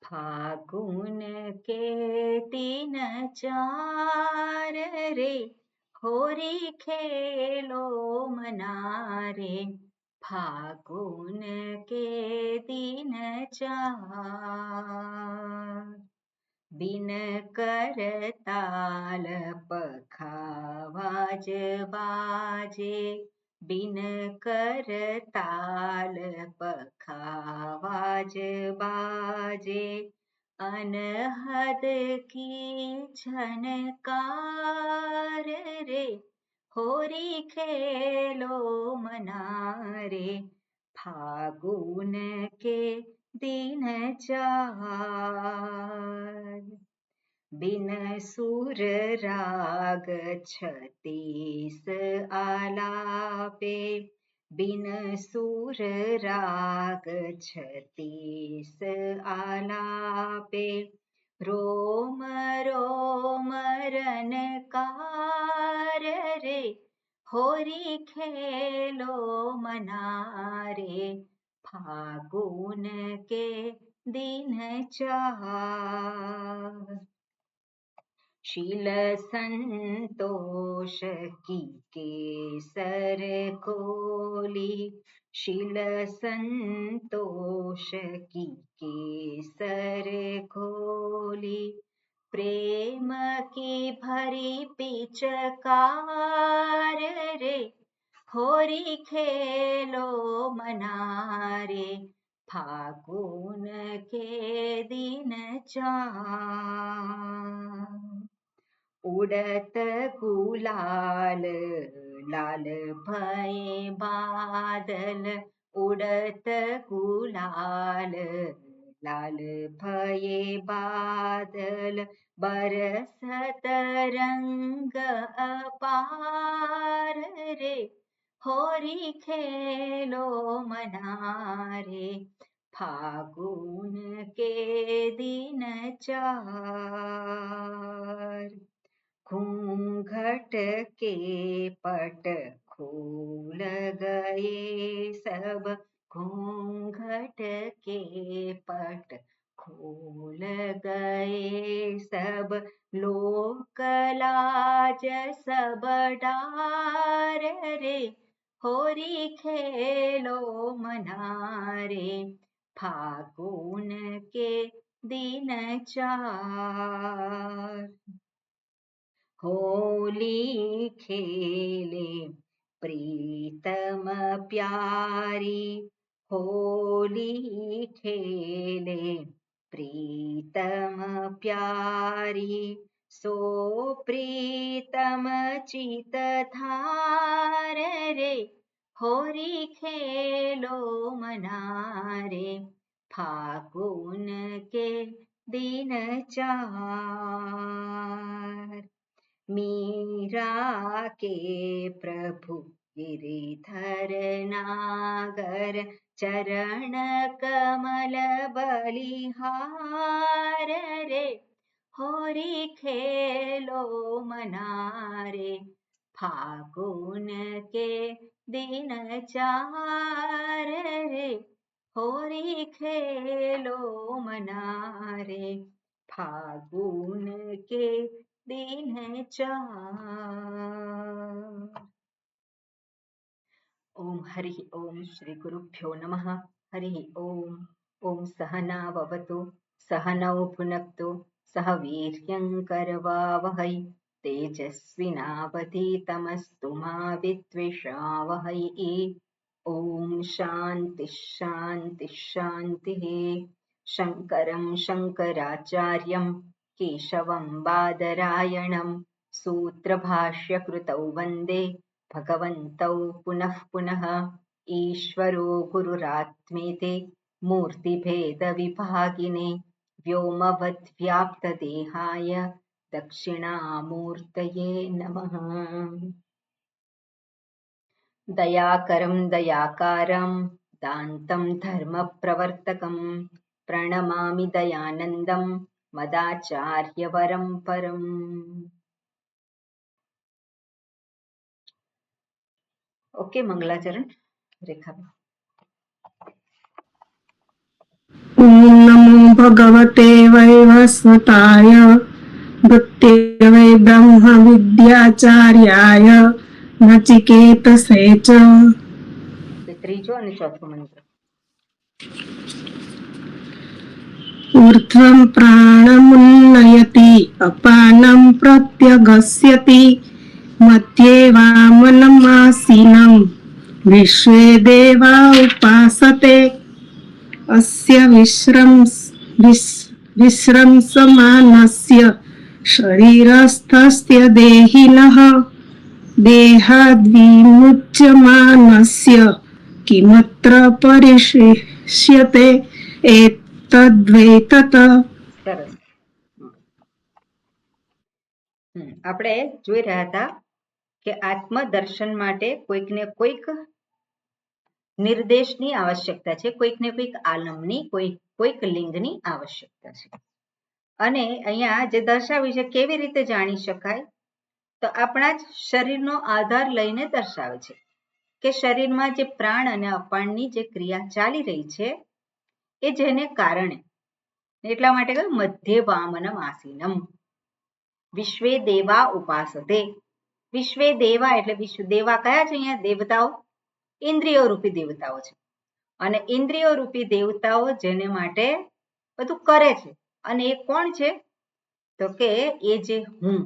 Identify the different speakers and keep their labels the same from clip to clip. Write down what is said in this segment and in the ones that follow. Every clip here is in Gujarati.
Speaker 1: फागुन के 3 4 रे, होरी खेलो मनारे। फागुन के 3 4, बिन करताल पखावाज बाजे। बिन करताल पखावाज बाजे, अनहद की झनकार रे। होरी खेलो मनारे, फागुन के 3 4। बिन सुर राग 36 आलापे। बिन सुर राग 36 आलापे, रोम रोम रनकार रे। होरी खेलो मनारे, फागुन के 3 4। शील संतोष की केसर खोली। शील संतोष की केसर खोली, प्रेम की भरी पिचकार रे। होरी खेलो मनारे, फागुन के 3 4। उड़त गुलाल लाल भये बादल। उड़त गुलाल लाल भये बादल, बरसत रंग अपार रे। होरी खेलो मनारे, फागुन के 3 4। घूंघट के पट खोल गए सब। घूंघट के पट खोल गए सब, लोक लाज सब डार रे। होरी खेलो मनारे, फागुन के 3 4। होली खेले प्रीतम प्यारी। होली खेले प्रीतम प्यारी, सो प्रीतम चित धार रे। होरी खेलो मनारे, फागुन के 3 4। मीरा के प्रभु गिरिधर नागर, चरण कमल बलिहार रे। होरी खेलो मनारे, फागुन के 3 4 रे। होरी खेलो मनारे, फागुन के 3 4। ओम हरि ओम श्री गुरुभ्यो नमः। हरि ओम। ओम सहना भवतु, सहनौ भुनक्तु, सह वीर्यं करवावहै। तेजस्विनावधीतमस्तु मा विद्विषावहै। ओम शांति शांति शांतिः। शंकरं शंकराचार्यं केशवं बादरायणं, सूत्रभाष्यकृतौ वन्दे भगवन्तौ पुनः पुनः। ईश्वरो गुरुरात्मेति मूर्तिभेदविभागिने, व्योमवद्व्याप्तदेहाय दक्षिणामूर्तये नमः। दयाकरं दयाकारं दान्तं धर्मप्रवर्तकं, प्रणमामि दयानन्दं मदाचार्यवरं परम्। ओके मंगलाचरण रेखा।
Speaker 2: ओम नमो ભગવતે વૈવસ્વતાય મૃત્યવે બ્રહ્મ વિદ્યાચાર્યાય નચિકેતસે ચ.
Speaker 1: ત્રીજો અને ચોથો મંત્ર.
Speaker 2: ઊર્ધ્વં પ્રાણમુન્નયતિ અપાનં પ્રત્યગસ્યતિ મધ્યે વામનમાસીનં વિશ્વે દેવા ઉપાસતે અસ્ય વિશ્રંસમાનસ્ય શરીરસ્થસ્ય દેહિનઃ દેહાદ્વિમુચ્યમાનસ્ય કિમત્ર પરિશિષ્યતે એતદ્વૈતત.
Speaker 1: સરસ. આપણે જોઈ રહ્યા હતા કે આત્મદર્શન માટે કોઈક ને કોઈક નિર્દેશની આવશ્યકતા છે, કોઈક ને કોઈક આલમની, કોઈક લિંગની આવશ્યકતા છે. અને અહીંયા જે દર્શાવ્યું છે કેવી રીતે જાણી શકાય, તો આપણા જ શરીરનો આધાર લઈને દર્શાવે છે કે શરીરમાં જે પ્રાણ અને અપાનની જે ક્રિયા ચાલી રહી છે એ જેને કારણે, એટલા માટે કહ્યું મધ્ય વામનમ આસીનમ વિશ્વે દેવા ઉપાસતે. વિશ્વે દેવા એટલે વિશ્વ દેવા કયા છે અહીંયા? દેવતાઓ, ઇન્દ્રિયો રૂપી દેવતાઓ છે. અને ઇન્દ્રિયો રૂપી દેવતાઓ જેને માટે બધું કરે છે. અને એ કોણ છે? તો કે એ જે હું.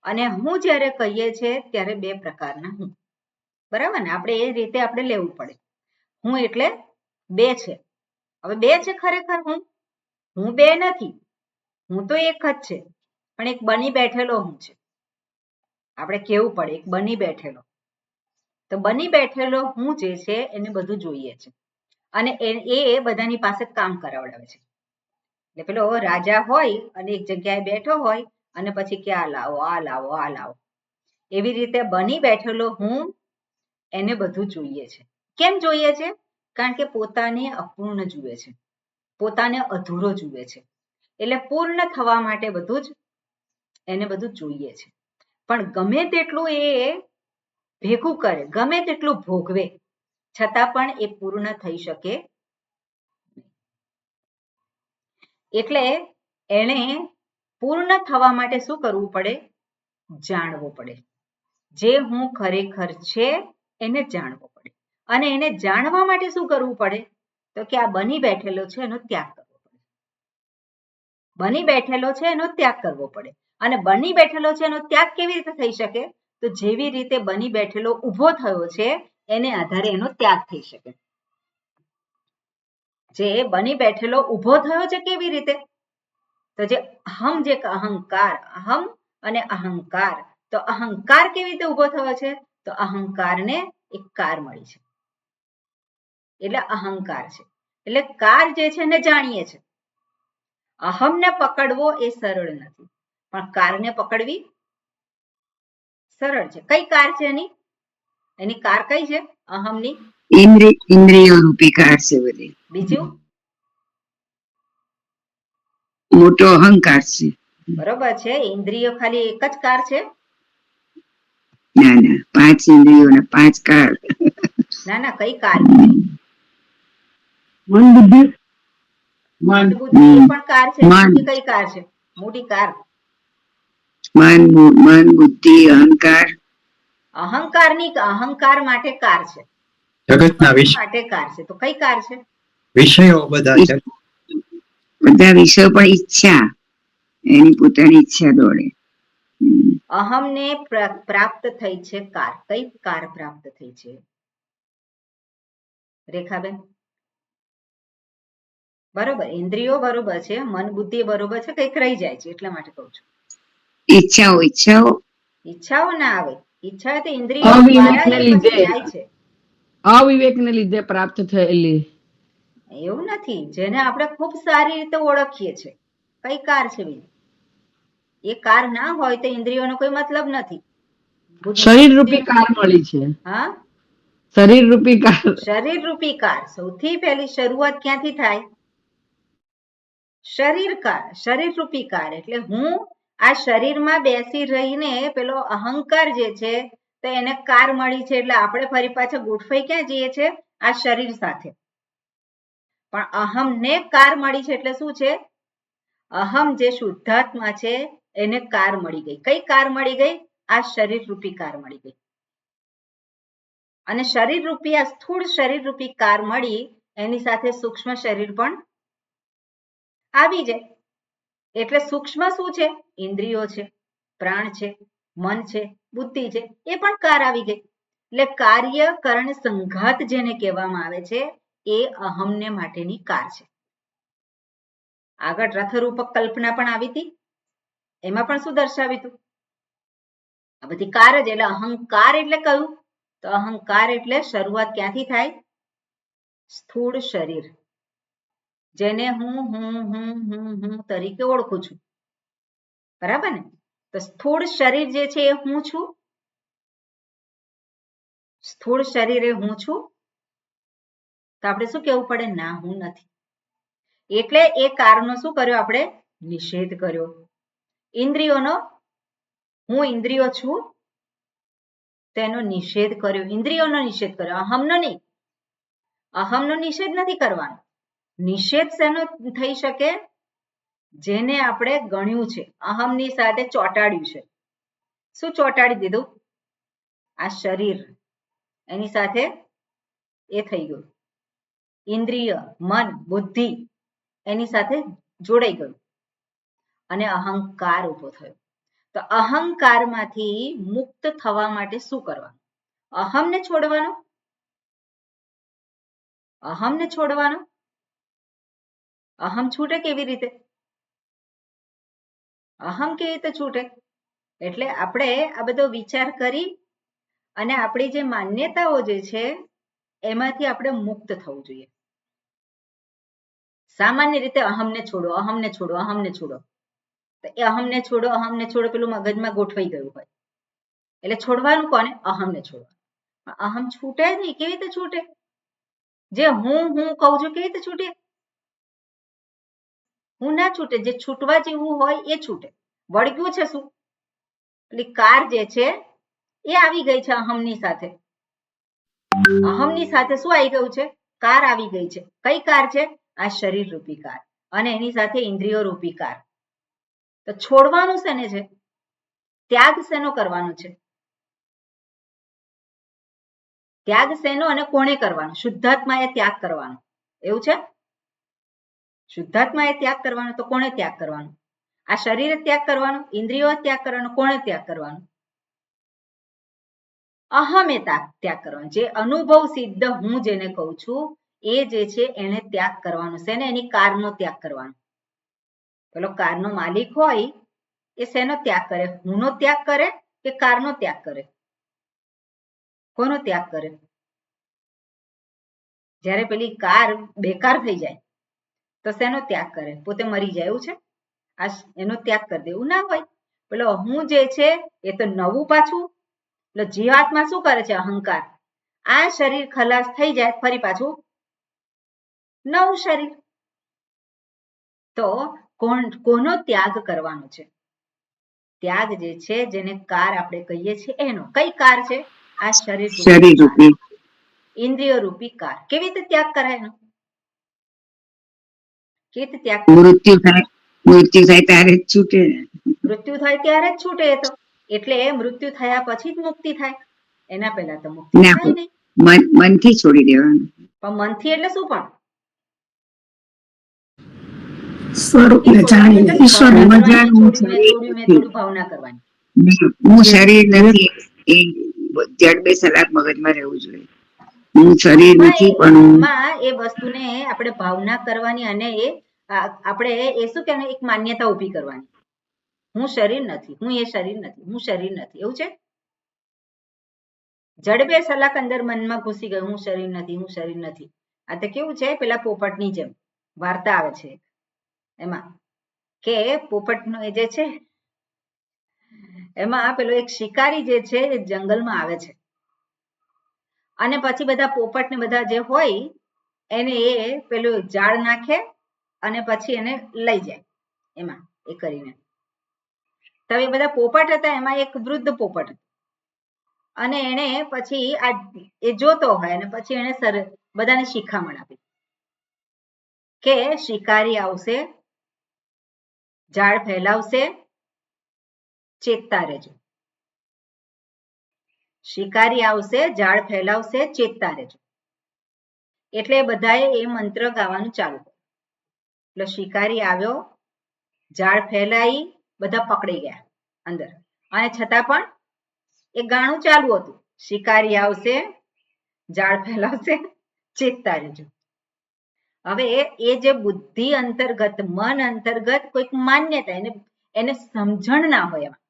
Speaker 1: અને હું જ્યારે કહીએ છીએ ત્યારે બે પ્રકારના હું, બરાબર ને? આપણે એ રીતે આપણે લેવું પડે. હું એટલે બે છે. હવે બે છે ખરેખર હું બે નથી, હું તો એક જ છે, પણ એક બની બેઠેલો હું છે. આપણે કેવું પડે એક બની બેઠેલો. તો બની બેઠેલો હું જે છે એને બધું જોઈએ છે અને એ બધાની પાસે કામ કરાવડાવે છે. એટલે પેલો રાજા હોય અને એક જગ્યાએ બેઠો હોય અને પછી કે આ લાવો, આ લાવો, આ લાવો, એવી રીતે બની બેઠેલો હું એને બધું જોઈએ છે. કેમ જોઈએ છે? કારણ કે પોતાને અપૂર્ણ જુએ છે, પોતાને અધૂરો જુએ છે. એટલે પૂર્ણ થવા માટે બધું જ એને બધું જોઈએ છે. પણ ગમે તેટલું એ ભેગું કરે, ગમે તેટલું ભોગવે, છતાં પણ એ પૂર્ણ થઈ શકે. એટલે એને પૂર્ણ થવા માટે શું કરવું પડે? જાણવું પડે. જે હું ખરેખર છે એને જાણવો પડે. અને એને જાણવા માટે શું કરવું પડે? તો કે આ બની બેઠેલો છે એનો ત્યાગ કરવો પડે. બની બેઠેલો છે એનો ત્યાગ કરવો પડે. અને બની બેઠેલો છે એનો ત્યાગ કેવી રીતે થઈ શકે? તો જેવી રીતે બની બેઠેલો ઊભો થયો છે એને આધારે એનો ત્યાગ થઈ શકે. જે બની બેઠેલો ઊભો થયો છે કેવી રીતે? તો જે અહમ, જે અહંકાર, અહમ અને અહંકાર, તો અહંકાર કેવી રીતે ઊભો થયો છે? તો અહંકારને એક કાર મળી છે એટલે અહંકાર છે. એટલે કાર જે છે એને જાણીએ છે. અહમને પકડવો એ સરળ નથી, પણ કારને પકડવી સરળ છે. કઈ કાર છે એની? એની કાર કઈ છે અહમની?
Speaker 3: ઇન્દ્રિયો રૂપી કાર છે બધી.
Speaker 1: બીજું
Speaker 3: મોટો અહંકાર છે.
Speaker 1: બરોબર છે. ઇન્દ્રિયો ખાલી એક જ કાર છે?
Speaker 3: ના ના, 5 ઇન્દ્રિયો ને 5 કાર.
Speaker 1: ના ના, કઈ કાર બીજી?
Speaker 2: મન બુદ્ધિ.
Speaker 1: મન બુદ્ધિ એ પણ કાર છે. બીજી કઈ કાર છે મોટી કાર?
Speaker 3: મન બુદ્ધિ અહંકાર.
Speaker 1: અહંકાર માટે કાર છે,
Speaker 4: જગતના વિષય
Speaker 1: માટે કાર છે. તો કઈ કાર છે?
Speaker 4: વિષયો બધા છે.
Speaker 3: બધા વિષયો પણ ઈચ્છા, એની પોતાની ઈચ્છા દોડે.
Speaker 1: અહમને પ્રાપ્ત થઈ છે કાર. કઈ કાર પ્રાપ્ત થઈ છે રેખાબેન? બરોબર, ઇન્દ્રિયો બરોબર છે, મન બુદ્ધિ બરોબર છે, કઈક રહી જાય છે એટલા માટે કહું છું. ઈચ્છાઓ ના આવે. ઈચ્છા તો ઇન્દ્રિયો દ્વારા પછી જાય છે.
Speaker 5: અવિવેકને લીધે પ્રાપ્ત થયેલી.
Speaker 1: એવું નથી. જેને આપણે ખૂબ સારી રીતે ઓળખીએ છીએ કઈ કાર છે બીજી. એ કાર ના હોય તો ઇન્દ્રિયોનો કોઈ મતલબ નથી.
Speaker 5: શરીર રૂપી કાર મળી છે.
Speaker 1: હા,
Speaker 5: શરીર રૂપી કાર.
Speaker 1: શરીર રૂપી કાર. સૌથી પહેલી શરૂઆત ક્યાંથી થાય? શરીર રૂપી કાર. એટલે હું આ શરીરમાં બેસી રહીને પેલો અહંકાર જે છે તો એને કાર મળી છે. એટલે આપણે ફરી પાછા ગોઠવાઈ ક્યાં જઈએ છે? આ શરીર સાથે. પણ અહમને કાર મળી છે એટલે શું છે? અહમ જે શુદ્ધાત્મા છે એને કાર મળી ગઈ. કઈ કાર મળી ગઈ? આ શરીર રૂપી કાર મળી ગઈ. અને શરીર રૂપી આ સ્થૂળ શરીર રૂપી કાર મળી એની સાથે સૂક્ષ્મ શરીર પણ આવી જાય. એટલે સૂક્ષ્મ શું છે? ઇન્દ્રિયો છે, પ્રાણ છે, મન છે, બુદ્ધિ છે, એ પણ કાર આવી ગઈ. એટલે કાર્ય કરણ સંઘાત જેને કહેવામાં આવે છે એ અહમને માટેની કાર છે. આગળ રથરૂપક કલ્પના પણ આવી હતી, એમાં પણ શું દર્શાવ્યું હતું? આ બધી કાર જ. એટલે અહંકાર એટલે કયું? તો અહંકાર એટલે શરૂઆત ક્યાંથી થાય? સ્થૂળ શરીર, જેને હું તરીકે ઓળખું છું. બરાબર ને? તો સ્થૂળ શરીર જે છે એ હું છું. સ્થૂળ શરીર એ હું છું. તો આપણે શું કહેવું પડે? ના, હું નથી. એટલે એ કારનો શું કર્યો આપણે? નિષેધ કર્યો. ઇન્દ્રિયોનો હું ઇન્દ્રિયો છું તેનો નિષેધ કર્યો. ઇન્દ્રિયોનો નિષેધ કર્યો, અહમનો નહીં. અહમનો નિષેધ નથી કરવાનો. નિષેધ શેનો થઈ શકે? જેને આપણે ગણ્યું છે, અહમની સાથે ચોંટાડ્યું છે. શું ચોંટાડી દીધું? આ શરીર, એની સાથે એ થઈ ગયું. ઇન્દ્રિય, મન, બુદ્ધિ એની સાથે જોડાઈ ગયું અને અહંકાર ઉભો થયો. તો અહંકારમાંથી મુક્ત થવા માટે શું કરવાનું? અહમને છોડવાનો. અહમને છોડવાનો. અહમ છૂટે કેવી રીતે? અહમ કેવી રીતે છૂટે? એટલે આપણે આ બધો વિચાર કરી અને આપણી જે માન્યતાઓ જે છે એમાંથી આપણે મુક્ત થવું જોઈએ. સામાન્ય રીતે અહમને છોડો, અહમને છોડો, અહમને છોડો. તો એ અહમને છોડો, અહમને છોડો પેલું મગજમાં ગોઠવાઈ ગયું હોય. એટલે છોડવાનું કોને? અહમને છોડવાનું. અહમ છૂટે જ નહીં. કેવી રીતે છૂટે? જે હું કહું છું કેવી રીતે છૂટે? હું ના છૂટે. જે છૂટવા જેવું હોય એ છૂટે. વળગ્યું છે શું? એટલે કાર જે છે એ આવી ગઈ છે અહમની સાથે. અહમની સાથે શું આવી ગયું છે? કાર આવી ગઈ છે. કઈ કાર છે? આ શરીર રૂપી કાર અને એની સાથે ઇન્દ્રિયો રૂપી કાર. તો છોડવાનું શેને છે? ત્યાગ શેનો કરવાનો છે? ત્યાગ શેનો અને કોણે કરવાનો? શુદ્ધાત્માએ ત્યાગ કરવાનો. એવું છે? શુદ્ધાત્માએ ત્યાગ કરવાનો. તો કોણે ત્યાગ કરવાનો? આ શરીરે ત્યાગ કરવાનો, ઇન્દ્રિયો ત્યાગ કરવાનો. કોણે ત્યાગ કરવાનો? અહમે ત્યાગ કરવાનો. જે અનુભવ સિદ્ધ હું જેને કહું છું એ જે છે એને ત્યાગ કરવાનો છે ને એની કારનો ત્યાગ કરવાનો. પેલો કારનો માલિક હોય એ શેનો ત્યાગ કરે? હુંનો ત્યાગ કરે કે કારનો ત્યાગ કરે? કોનો ત્યાગ કરે? જ્યારે પેલી કાર બેકાર થઈ જાય તો શેનો ત્યાગ કરે? પોતે મરી જાય. એવું છે? આ એનો ત્યાગ કરી દેવું ના હોય. પેલો હું જે છે એ તો નવું પાછું. એટલે જીવાત્મા શું કરે છે? અહંકાર. આ શરીર ખલાસ થઈ જાય ફરી પાછું નવું શરીર. તો કોનો ત્યાગ કરવાનો છે? ત્યાગ જે છે જેને કાર આપણે કહીએ છીએ એનો. કઈ કાર છે? આ શરીર રૂપી, ઇન્દ્રિય રૂપી કાર. કેવી રીતે ત્યાગ કરાય એનો? કેવી રીતે ત્યાગ?
Speaker 3: મૃત્યુ થાય ત્યારે જ છૂટે.
Speaker 1: મૃત્યુ થાય ત્યારે જ છૂટે. એ તો એટલે મૃત્યુ થયા પછી જ મુક્તિ થાય. એના પહેલા તો મુક્તિ થાય નહીં.
Speaker 3: મનથી છોડી દેવાનું.
Speaker 1: પણ મનથી એટલે શું? પણ
Speaker 2: સ્વરૂપને જાણીને ઈશ્વરને
Speaker 1: ભાવના કરવાની.
Speaker 3: હું શરીર નથી એ જડ બે સલાક મગજમાં રહેવું જોઈએ. હું શરીર નથી પણ
Speaker 1: એ વસ્તુને આપણે ભાવના કરવાની અને એ આપણે એ શું કહેવાય? એક માન્યતા ઊભી કરવાની. હું શરીર નથી, હું એ શરીર નથી, હું શરીર નથી. એવું છે? જડ બે સલાક અંદર મનમાં ઘૂસી ગયું. હું શરીર નથી, હું શરીર નથી. આ તો કેવું છે? પેલા પોપટની જેમ વાર્તા આવે છે એમાં કે પોપટનો એ જે છે એમાં પેલો એક શિકારી જે છે એ જંગલમાં આવે છે અને પછી બધા પોપટ ને બધા જે હોય એને એ પેલું ઝાડ નાખે અને પછી એને લઈ જાય એમાં એ કરીને. તો એ બધા પોપટ હતા એમાં એક વૃદ્ધ પોપટ અને એને પછી એ જોતો હોય અને પછી એને બધાને શિખામણ આપી કે શિકારી આવશે, ઝાડ ફેલાવશે, ચેતતા રહેજો. શિકારી આવશે, ઝાડ ફેલાવશે, ચેતતા રહેજો. એટલે બધાએ એ મંત્ર ગાવાનું ચાલુ કર્યું. એટલે શિકારી આવ્યો, ઝાડ ફેલાઈ, બધા પકડી ગયા અંદર, અને છતાં પણ એ ગાણું ચાલુ હતું. શિકારી આવશે, ઝાડ ફેલાવશે, ચેતતા રહેજો. હવે એ જે બુદ્ધિ અંતર્ગત, મન અંતર્ગત કોઈક માન્યતા, એને સમજણ ના હોય એમાં.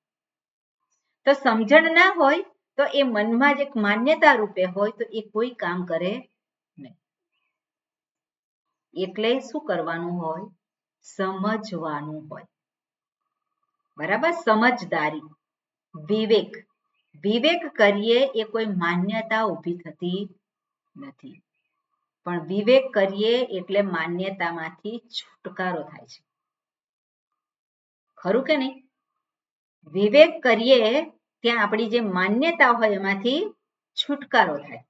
Speaker 1: તો સમજણ ના હોય તો એ મનમાં જે માન્યતા રૂપે હોય તો એ કોઈ કામ કરે નહીં. એટલે શું કરવાનું હોય? સમજવાનું હોય. બરાબર? સમજદારી, વિવેક. વિવેક કરીએ એ કોઈ માન્યતા ઊભી થતી નથી, પણ વિવેક કરીએ એટલે માન્યતામાંથી છુટકારો થાય છે. ખરું કે નહીં? વિવેક કરીએ ત્યાં આપણી જે માન્યતા હોય એમાંથી છુટકારો થાય.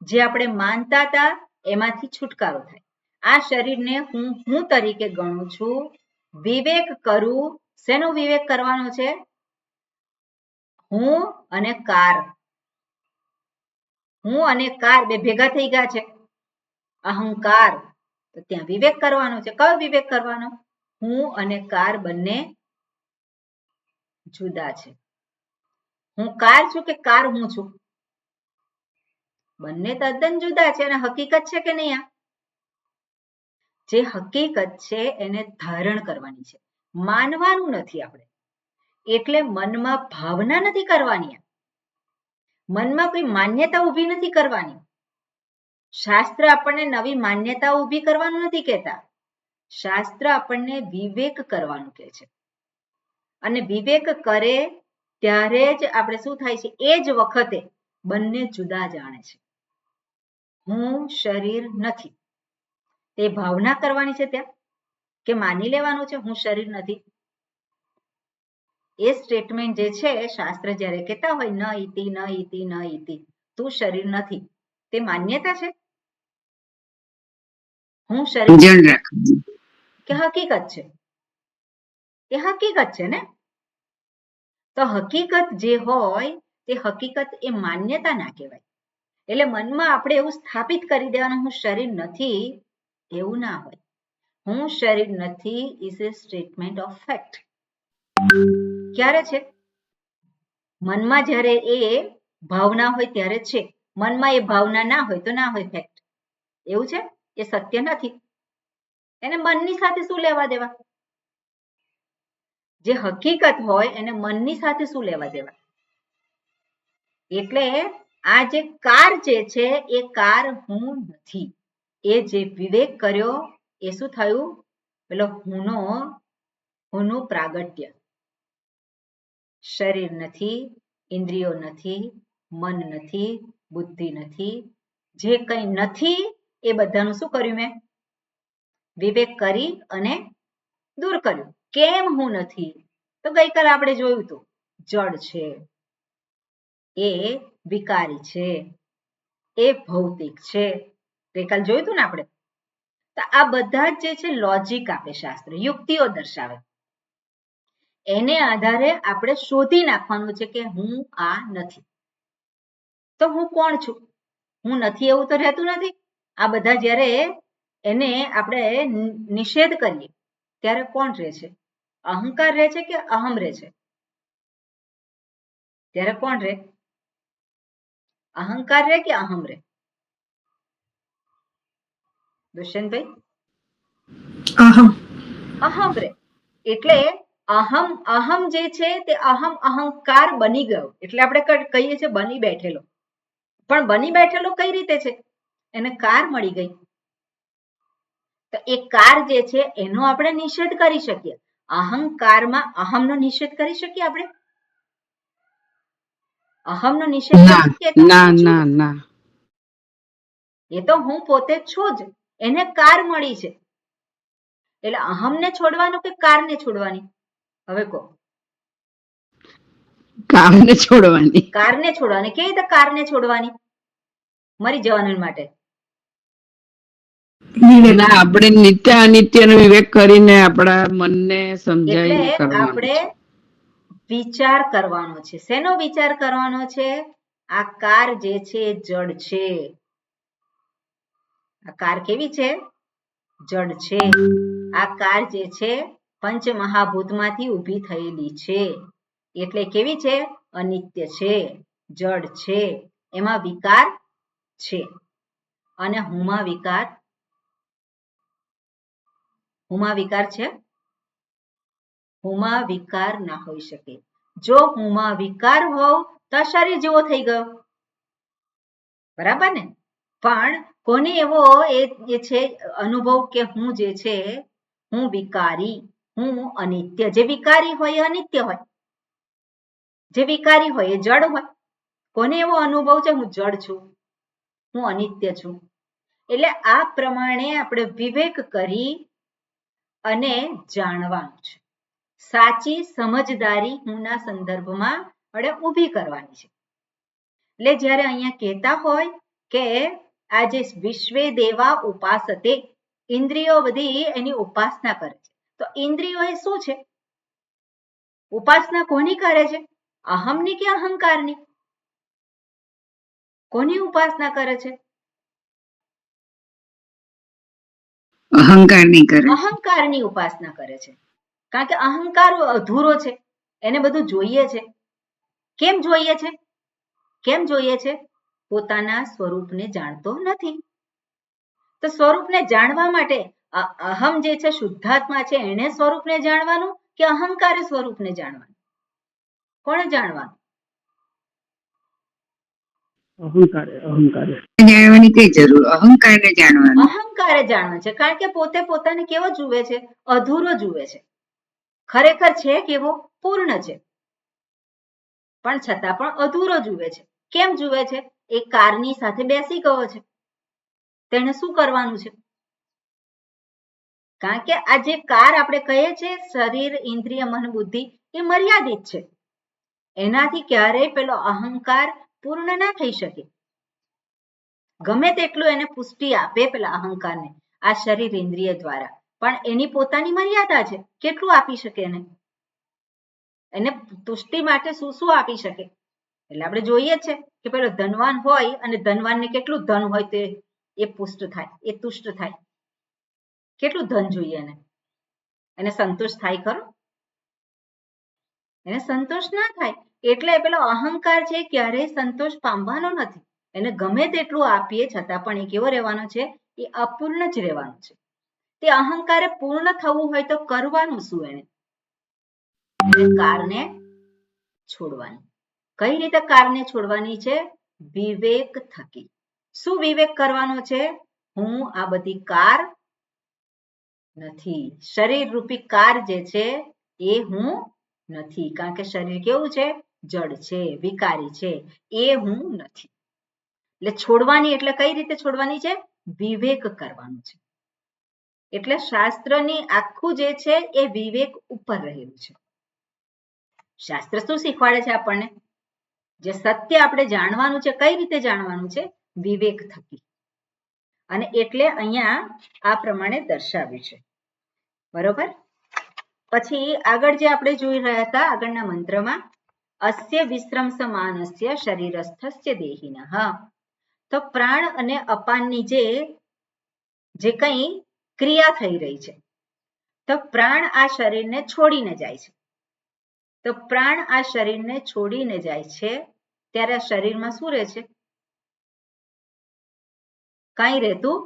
Speaker 1: જે આપણે માનતા હતા એમાંથી છુટકારો થાય. આ શરીરને હું તરીકે ગણું છું, વિવેક કરું. શેનો વિવેક કરવાનો છે? હું અને કાર. હું અને કાર બે ભેગા થઈ ગયા છે, અહંકાર. તો ત્યાં વિવેક કરવાનો છે. કયો વિવેક કરવાનો? હું અને કાર બંને જુદા છે. હું કાર છું કે કાર હું છું? બંને તદ્દન જુદા છે. અને હકીકત છે કે નહીં? આ જે હકીકત છે એને ધારણ કરવાની છે, માનવાનું નથી આપણે. એટલે મનમાં ભાવના નથી કરવાની, મનમાં કોઈ માન્યતા ઊભી નથી કરવાની. શાસ્ત્ર આપણને નવી માન્યતા ઊભી કરવાનું નથી કહેતા. શાસ્ત્ર આપણને વિવેક કરવાનું કહે છે. અને વિવેક કરે ત્યારે જ આપણે શું થાય છે? એ જ વખતે બંને જુદા જાણે છે. હું શરીર નથી, તે ભાવના કરવાની છે ત્યાં, કે માની લેવાનું છે હું શરીર નથી. એ સ્ટેટમેન્ટ જે છે, શાસ્ત્ર જ્યારે કહેતા હોય ન ઇતિ ન ઇતિ ન ઇતિ, તું શરીર નથી, તે માન્યતા છે? હું શરીર કે હકીકત છે? એ હકીકત છે ને? તો હકીકત જે હોય તે હકીકત એ માન્યતા ના કહેવાય. એટલે મનમાં આપણે એવું સ્થાપિત કરી દેવાનું હું શરીર નથી, એવું ના હોય. હું શરીર નથી is A statement of fact. ક્યારે છે? મનમાં જ્યારે એ ભાવના હોય ત્યારે છે. મનમાં એ ભાવના ના હોય તો ના હોય ફેક્ટ. એવું છે? એ સત્ય નથી. એને મનની સાથે શું લેવા દેવા? જે હકીકત હોય એને મનની સાથે શું લેવા દેવા? એટલે આ જે કાર જે છે એ કાર હું નથી. એ જે વિવેક કર્યો એ શું થયું? પેલો હુંનું પ્રાગટ્ય. શરીર નથી, ઇન્દ્રિયો નથી, મન નથી, બુદ્ધિ નથી. જે કંઈ નથી એ બધાનું શું કર્યું મેં? વિવેક કરી અને દૂર કર્યું. કેમ હું નથી? તો ગઈકાલે આપણે જોયું હતું, જડ છે, એ વિકારી છે, એ ભૌતિક છે. ગઈકાલે જોયું હતું ને આપણે. તો આ બધા જે છે લોજિક આપે શાસ્ત્ર, યુક્તિઓ દર્શાવે. એને આધારે આપણે શોધી નાખવાનું છે કે હું આ નથી. તો હું કોણ છું? હું નથી એવું તો રહેતું નથી. આ બધા જ્યારે એને આપણે નિષેધ કરીએ ત્યારે કોણ રહે છે? અહંકાર રહે છે કે અહમ રહે છે? ત્યારે કોણ રહે? અહંકાર રહે કે અહમ રહે? દુષ્યંતભાઈ? અહમ રહે. એટલે અહમ જે છે તે અહંકાર બની ગયો. એટલે આપણે કહીએ છીએ બની બેઠેલો. પણ બની બેઠેલો કઈ રીતે છે? એને કાર મળી ગઈ. તો એ કાર જે છે એનો આપણે નિષેધ કરી શકીએ. અહંકારમાં અહમનો નિષેધ કરી શકીએ આપણે? અહમનો નિષેધ
Speaker 5: ના.
Speaker 1: એ તો હું પોતે છું જ. એને કાર મળી છે. એટલે અહમને છોડવાનું કે કારને છોડવાની? હવે કહો.
Speaker 5: કારને છોડવાની.
Speaker 1: કારને છોડવાની. કેવી રીતે કારને છોડવાની? મરી જવાનું માટે.
Speaker 2: વિવેક
Speaker 5: ના આપણે નિત્ય અનિત્ય નો વિવેક કરીને આપણા મનને સમજાવીને
Speaker 1: એટલે
Speaker 5: કરવાનું
Speaker 1: આપણે
Speaker 5: છે.
Speaker 1: વિચાર કરવાનો છે. શેનો વિચાર કરવાનો છે? આ કાર જે છે એ જડ છે. આ કાર કેવી છે? જડ છે. આ કાર જે છે પંચ મહાભૂતમાંથી ઊભી થયેલી છે. એટલે કેવી છે? અનિત્ય છે, જડ છે, એમાં વિકાર છે. અને હુંમાં વિકાર છે? હુંમાં વિકાર ના હોઈ શકે. જો હુંમાં વિકાર હોવ તો શરીર જેવો થઈ ગયો, બરાબર ને? પણ કોને એવો એ છે અનુભવ કે હું જે છે હું વિકારી, હું અનિત્ય. જે વિકારી હોય એ અનિત્ય હોય, જે વિકારી હોય એ જડ હોય. કોને એવો અનુભવ છે હું જડ છું, હું અનિત્ય છું? એટલે આ પ્રમાણે આપણે વિવેક કરી અને જાણવાનું છે. સાચી સમજદારી હુંના સંદર્ભમાં આપણે ઊભી કરવાની છે. એટલે જ્યારે અહીંયા કહેતા હોય કે આજે વિશ્વે દેવા ઉપાસતે, ઇન્દ્રિયો બધી એની ઉપાસના કરે છે. તો ઇન્દ્રિયો એ શું છે? ઉપાસના કોની કરે છે? અહમની કે અહંકારની? કોની ઉપાસના કરે છે?
Speaker 3: અહંકારની કરે.
Speaker 1: અહંકારની ઉપાસના કરે છે. કારણ કે અહંકાર અધૂરો છે, એને બધું જોઈએ છે. કેમ જોઈએ છે? કેમ જોઈએ છે? પોતાના સ્વરૂપને જાણતો નથી. તો સ્વરૂપને જાણવા માટે અહમ જે છે શુદ્ધાત્મા છે એને સ્વરૂપને જાણવાનું કે અહંકારે સ્વરૂપને જાણવાનું? કોણે જાણવાનું?
Speaker 2: અહંકારે
Speaker 3: જાણવાની કઈ જરૂર? અહંકારને જાણવાનું.
Speaker 1: અહંકારે જાણવાનું છે. કારણ કે પોતે પોતાને કેવો જુએ છે? અધૂરો જુએ છે. ખરેખર છે કેવો? પૂર્ણ છે, પણ છતાં પણ અધૂરો જુએ છે. કેમ જુએ છે? એ કારની સાથે બેસી ગયો છે, તેને શું કરવાનું છે? કારણ કે આ જે કાર આપણે કહીએ છીએ શરીર, ઇન્દ્રિય, મન, બુદ્ધિ એ મર્યાદિત છે. એનાથી ક્યારેય પેલો અહંકાર પૂર્ણ ના થઈ શકે. ગમે તેટલું એને પુષ્ટિ આપે પેલા અહંકારને આ શરીર ઇન્દ્રિય દ્વારા, પણ એની પોતાની મર્યાદા છે. કેટલું આપી શકે એને તુષ્ટિ માટે શું શું આપી શકે? એટલે આપણે જોઈએ છે કે પેલો ધનવાન હોય અને ધનવાનને કેટલું ધન હોય તે એ પુષ્ટ થાય, એ તુષ્ટ થાય. કેટલું ધન જોઈએ એને સંતોષ થાય ખરો? એને સંતોષ ના થાય. એટલે પેલો અહંકાર છે ક્યારેય સંતોષ પામવાનો નથી. એને ગમે તેટલું આપીએ છતાં પણ એ કેવો રહેવાનો છે? એ અપૂર્ણ જ રહેવાનો છે. તે અહંકારે પૂર્ણ થવું હોય તો કરવાનું શું? એને કારને છોડવાની. કઈ રીતે કારને છોડવાની છે? વિવેક થકી. શું વિવેક કરવાનો છે? હું આ બધી કાર નથી. શરીર રૂપી કાર જે છે એ હું નથી. કારણ કે શરીર કેવું છે? જડ છે, વિકારી છે, એ હું નથી. એટલે છોડવાની. એટલે કઈ રીતે છોડવાની છે? વિવેક કરવાનું છે. એટલે શાસ્ત્રની આખું જે છે એ વિવેક ઉપર રહેલું છે. શાસ્ત્ર શું શીખવાડે છે આપણને? જે સત્ય આપણે જાણવાનું છે, કઈ રીતે જાણવાનું છે? વિવેક થકી. અને એટલે અહીંયા આ પ્રમાણે દર્શાવ્યું છે, બરોબર? પછી આગળ જે આપણે જોઈ રહ્યા હતા આગળના મંત્રમાં, અસ્ય વિશ્રમસમાનસ્ય શરીરસ્થસ્ય દેહિનઃ. તો પ્રાણ અને અપાનની જે કંઈ ક્રિયા થઈ રહી છે, તો પ્રાણ આ શરીરને છોડીને જાય છે. તો પ્રાણ આ શરીરને છોડીને જાય છે ત્યારે આ શરીરમાં શું રહે છે? કાંઈ રહેતું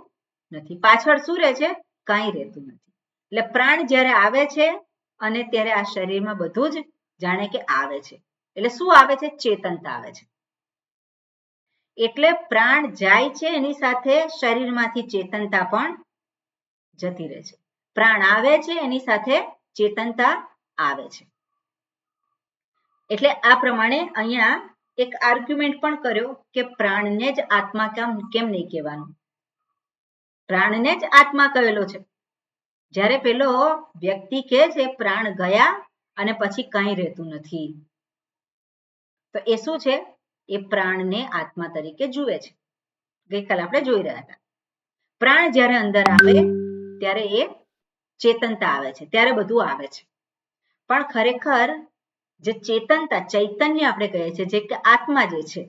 Speaker 1: નથી. પાછળ શું રહે છે? કાંઈ રહેતું નથી. એટલે પ્રાણ જ્યારે આવે છે અને ત્યારે આ શરીરમાં બધું જ જાણે કે આવે છે. એટલે શું આવે છે? ચેતનતા આવે છે. એટલે પ્રાણ જાય છે એની સાથે શરીરમાંથી ચેતનતા પણ જતી રહે છે. પ્રાણ આવે છે એની સાથે ચેતનતા આવે છે. એટલે આ પ્રમાણે અહીંયા એક આર્ગ્યુમેન્ટ પણ કર્યો કે પ્રાણને જ આત્મા કેમ નહીં કહેવાનું? પ્રાણને જ આત્મા કહેલો છે. જ્યારે પેલો વ્યક્તિ કહે છે પ્રાણ ગયા અને પછી કંઈ રહેતું નથી, તો એ શું છે? એ પ્રાણને આત્મા તરીકે જુએ છે. ગઈકાલે આપણે જોઈ રહ્યા હતા. પ્રાણ જ્યારે અંદર આવે ત્યારે એ ચેતનતા આવે છે, ત્યારે બધું આવે છે. પણ ખરેખર જે ચેતનતા, ચૈતન્ય આપણે કહીએ છીએ, જે કે આત્મા જે છે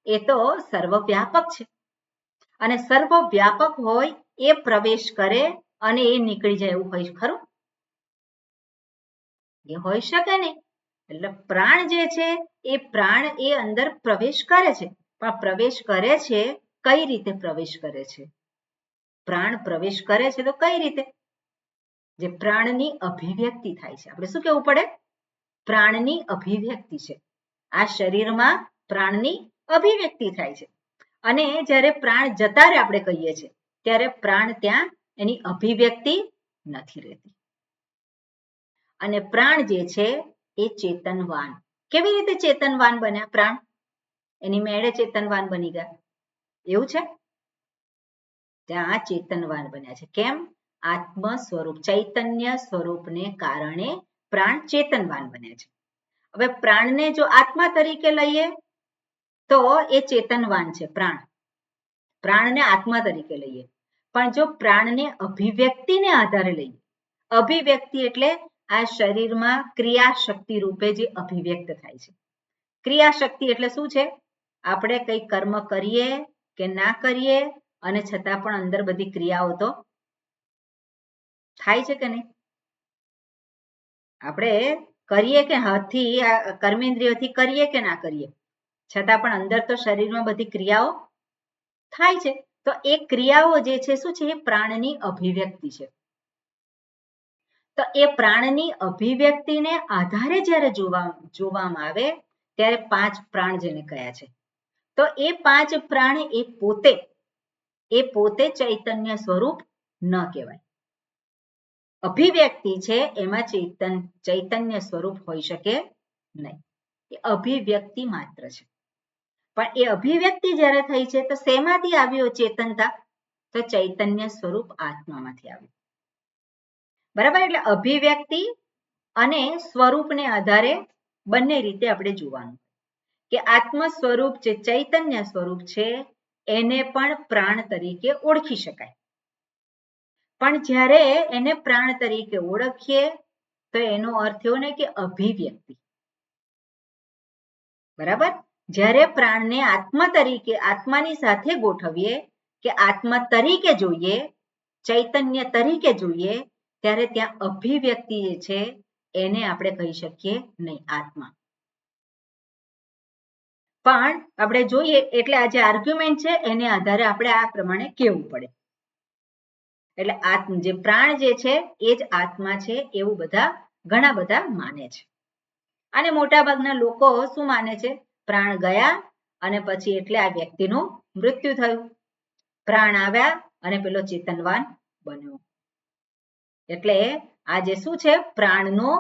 Speaker 1: એ તો સર્વવ્યાપક છે. અને સર્વવ્યાપક હોય એ પ્રવેશ કરે અને એ નીકળી જાય એવું હોય ખરું? એ હોઈ શકે નહીં. એટલે પ્રાણ જે છે એ પ્રાણ એ અંદર પ્રવેશ કરે છે, પણ પ્રવેશ કરે છે કઈ રીતે પ્રવેશ કરે છે? પ્રાણ પ્રવેશ કરે છે તો કઈ રીતે? જે પ્રાણની અભિવ્યક્તિ થાય છે. આપણે શું કહેવું પડે? પ્રાણની અભિવ્યક્તિ છે. આ શરીરમાં પ્રાણની અભિવ્યક્તિ થાય છે. અને જ્યારે પ્રાણ જતા રહે આપણે કહીએ છીએ ત્યારે પ્રાણ ત્યાં એની અભિવ્યક્તિ નથી રહેતી. અને પ્રાણ જે છે એ ચેતનવાન. કેવી રીતે ચેતનવાન બન્યા પ્રાણ? એની મેળે ચેતનવાન બની ગયા એવું છે? ત્યાં ચેતનવાન બન્યા છે. કેમ? આત્મ સ્વરૂપ, ચૈતન્ય સ્વરૂપને કારણે પ્રાણ ચેતનવાન બન્યા છે. હવે પ્રાણને જો આત્મા તરીકે લઈએ તો એ ચેતનવાન છે. પ્રાણને આત્મા તરીકે લઈએ, પણ જો પ્રાણને અભિવ્યક્તિને આધારે લઈએ, અભિવ્યક્તિ એટલે આ શરીરમાં ક્રિયાશક્તિ રૂપે જે અભિવ્યક્ત થાય છે. ક્રિયાશક્તિ એટલે શું છે? આપણે કંઈ કર્મ કરીએ કે ના કરીએ અને છતાં પણ અંદર બધી ક્રિયાઓ તો થાય છે કે નહીં? આપણે કરીએ કે હાથથી, કર્મેન્દ્રિયોથી કરીએ કે ના કરીએ, છતાં પણ અંદર તો શરીરમાં બધી ક્રિયાઓ થાય છે. તો એ ક્રિયાઓ જે છે શું છે? એ પ્રાણની અભિવ્યક્તિ છે. તો એ પ્રાણની અભિવ્યક્તિને આધારે જ્યારે જોવામાં આવે ત્યારે 5 પ્રાણ જેને કહ્યા છે. તો એ 5 પ્રાણ એ પોતે ચૈતન્ય સ્વરૂપ ન કહેવાય. અભિવ્યક્તિ છે એમાં ચૈતન્ય સ્વરૂપ હોઈ શકે નહીં. એ અભિવ્યક્તિ માત્ર છે. પણ એ અભિવ્યક્તિ જ્યારે થઈ છે તો શેમાંથી આવ્યો ચેતનતા? તો ચૈતન્ય સ્વરૂપ આત્મામાંથી આવ્યું. બરાબર? એટલે અભિવ્યક્તિ અને સ્વરૂપને આધારે બંને રીતે આપણે જોવાનું કે આત્મ સ્વરૂપ જે ચૈતન્ય સ્વરૂપ છે એને પણ પ્રાણ તરીકે ઓળખી શકાય. પણ જ્યારે એને પ્રાણ તરીકે ઓળખીએ તો એનો અર્થ એવો નહીં કે અભિવ્યક્તિ. બરાબર? જ્યારે પ્રાણને આત્મા તરીકે, આત્માની સાથે ગોઠવીએ કે આત્મા તરીકે જોઈએ, ચૈતન્ય તરીકે જોઈએ, ત્યારે ત્યાં અભિવ્યક્તિ જે છે એને આપણે કહી શકીએ નહીં આત્મા. પણ આપણે જોઈએ એટલે આ જે આર્ગ્યુમેન્ટ છે એને આધારે આપણે આ પ્રમાણે કહેવું પડે. એટલે જે પ્રાણ જે છે એ જ આત્મા છે એવું ઘણા બધા માને છે. અને મોટા ભાગના લોકો શું માને છે? પ્રાણ ગયા અને પછી એટલે આ વ્યક્તિનું મૃત્યુ થયું. પ્રાણ આવ્યા અને પેલો ચેતનવાન બન્યો. એટલે આ જે શું છે? પ્રાણનો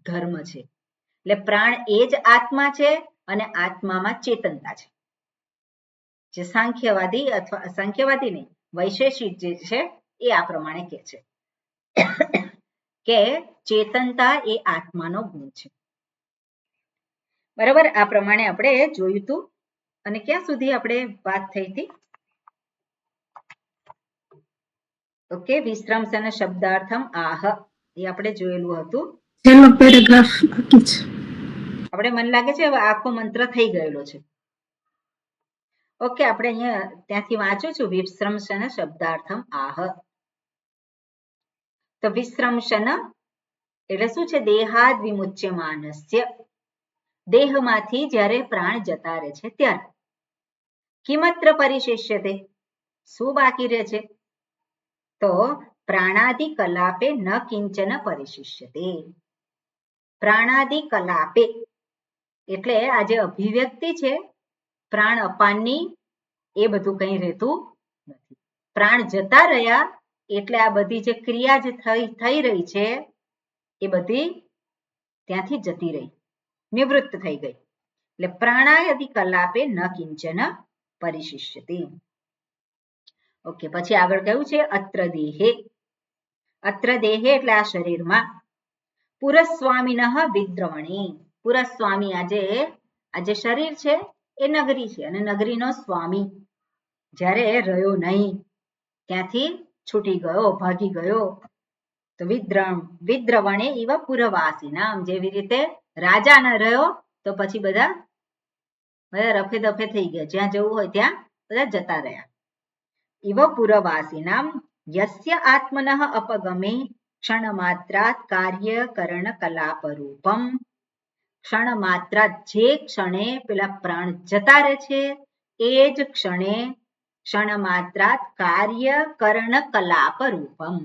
Speaker 1: ધર્મ છે. એટલે પ્રાણ એ જ આત્મા છે અને આત્મામાં ચેતનતા છે. જે સાંખ્યવાદી અથવા સાંખ્યવાદી નહીં, વૈશેષિક જે છે એ આ પ્રમાણે કહે છે કે ચેતનતા એ આત્માનો ગુણ છે. બરાબર? આ પ્રમાણે આપણે જોયું હતું. અને ક્યાં સુધી આપણે વાત થઈ હતી? ઓકે, વિશ્રમસન શબ્દાર્થમ આહ એ આપણે જોયેલું હતું.
Speaker 2: છેલ્લો પેરેગ્રાફ બાકી છે.
Speaker 1: આપણે મને લાગે છે હવે આખો મંત્ર થઈ ગયેલો છે. ઓકે, આપણે અહીંયા ત્યાંથી વાંચું છું. વિશ્રમસન શબ્દાર્થમ આહ. તો વિશ્રમસન એટલે શું છે? દેહાદ વિમુચ્યમાનસ્ય. દેહમાંથી જ્યારે પ્રાણ જતા રહે છે ત્યારે કિમત્ર પરિશિષ્યતે, શું બાકી રહે છે? તો પ્રાણાદિ કલાપે ન કિંચન પરિશિષ્યતે. પ્રાણાદિ કલાપે એટલે આ જે અભિવ્યક્તિ છે પ્રાણ અપાનની, એ બધું કંઈ રહેતું નથી. પ્રાણ જતા રહ્યા એટલે આ બધી જે ક્રિયા જે થઈ રહી છે એ બધી ત્યાંથી જતી રહી, નિવૃત્ત થઈ ગઈ. એટલે પ્રાણાદિ કલાપે ન કિંચન પરિશિષ્યતે. ઓકે, પછી આગળ કયું છે? અત્ર દેહે. અત્ર દેહે એટલે આ શરીરમાં પુરસ્વામિનઃ વિદ્રવણી. પુરસ્વામી આ જે શરીર છે એ નગરી છે અને નગરીનો સ્વામી જ્યારે રહ્યો નહીં ત્યાંથી છૂટી ગયો, ભાગી ગયો. તો વિદ્રવણે ઇવ પુરવાસીનામ, જેવી રીતે રાજા ન રહ્યો તો પછી બધા રફે દફે થઈ ગયા, જ્યાં જવું હોય ત્યાં બધા જતા રહ્યા. ઇવ પુરવાસીનામ યસ્ય આત્મનઃ અપગમે ક્ષણમાત્રાત કાર્યકરણ કલાપરૂપમ. ક્ષણમાત્રાત, જે ક્ષણે પેલા પ્રાણ જતા રહે છે એ જ ક્ષણે ક્ષણમાત્રાત કાર્યકરણ કલાપરૂપમ.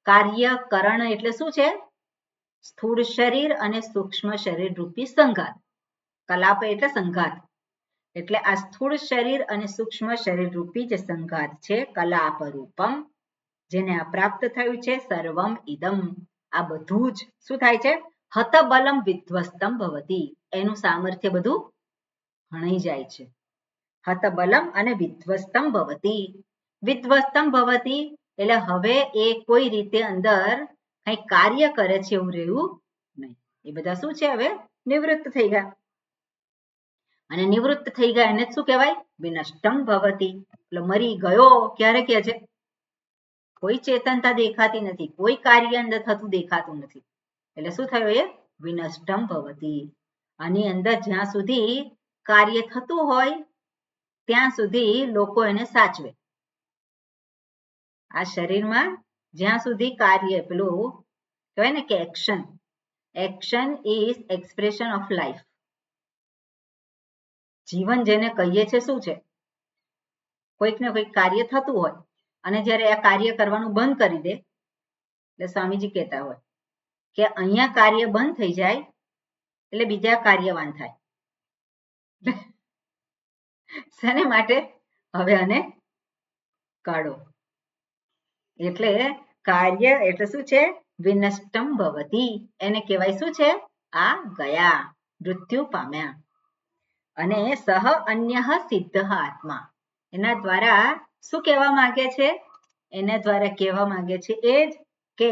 Speaker 1: કાર્યકરણ એટલે શું છે? સ્થૂળ શરીર અને સૂક્ષ્મ શરીર રૂપી સંઘાત. કલાપ એટલે સંઘાત, એટલે આ સ્થૂળ શરીર અને સૂક્ષ્મ શરીર રૂપી જે સંઘાત છે, કલાપરૂપમ, જેને આ પ્રાપ્ત થયું છે. સર્વમ ઇદમ, આ બધું જ શું થાય છે? હતબલમ વિધ્વસ્તમ ભવતી, એનું સામર્થ્ય બધું ભણાઈ જાય છે. હતબલમ અને વિધ્વસ્તમ ભવતી. વિધ્વસ્તમ ભવતી એટલે હવે એ કોઈ રીતે અંદર કઈ કાર્ય કરે છે એવું રહ્યું નહીં. એ બધા શું છે? હવે નિવૃત્ત થઈ ગયા. અને નિવૃત્ત થઈ ગયા એને શું કહેવાય? વિનષ્ટમ ભવતી. એટલે મરી ગયો ક્યારે કહે છે? કોઈ ચેતનતા દેખાતી નથી, કોઈ કાર્ય અંદર થતું દેખાતું નથી, એટલે શું થયું? એ વિનષ્ટમ ભવતી. આની અંદર જ્યાં સુધી કાર્ય થતું હોય ત્યાં સુધી લોકો એને સાચવે. આ શરીરમાં જ્યાં સુધી કાર્ય, પેલું કહેવાય ને કે action is expression of life. જીવન જેને કહીએ છે શું છે? કોઈક ને કોઈક કાર્ય થતું હોય અને જ્યારે આ કાર્ય કરવાનું બંધ કરી દે, એટલે સ્વામીજી કહેતા હોય કે અહીંયા કાર્ય બંધ થઈ જાય એટલે બીજા કાર્યવાન થાય. શેને માટે? હવે આને કાઢો. એટલે કાર્ય એટલે શું છે? વિનષ્ટમ ભવતી. એને કહેવાય શું છે? આ ગયા, મૃત્યુ પામ્યા. અને સહ અન્ય સિદ્ધ આત્મા, એના દ્વારા શું કહેવા માંગે છે? એના દ્વારા કહેવા માંગે છે એ જ કે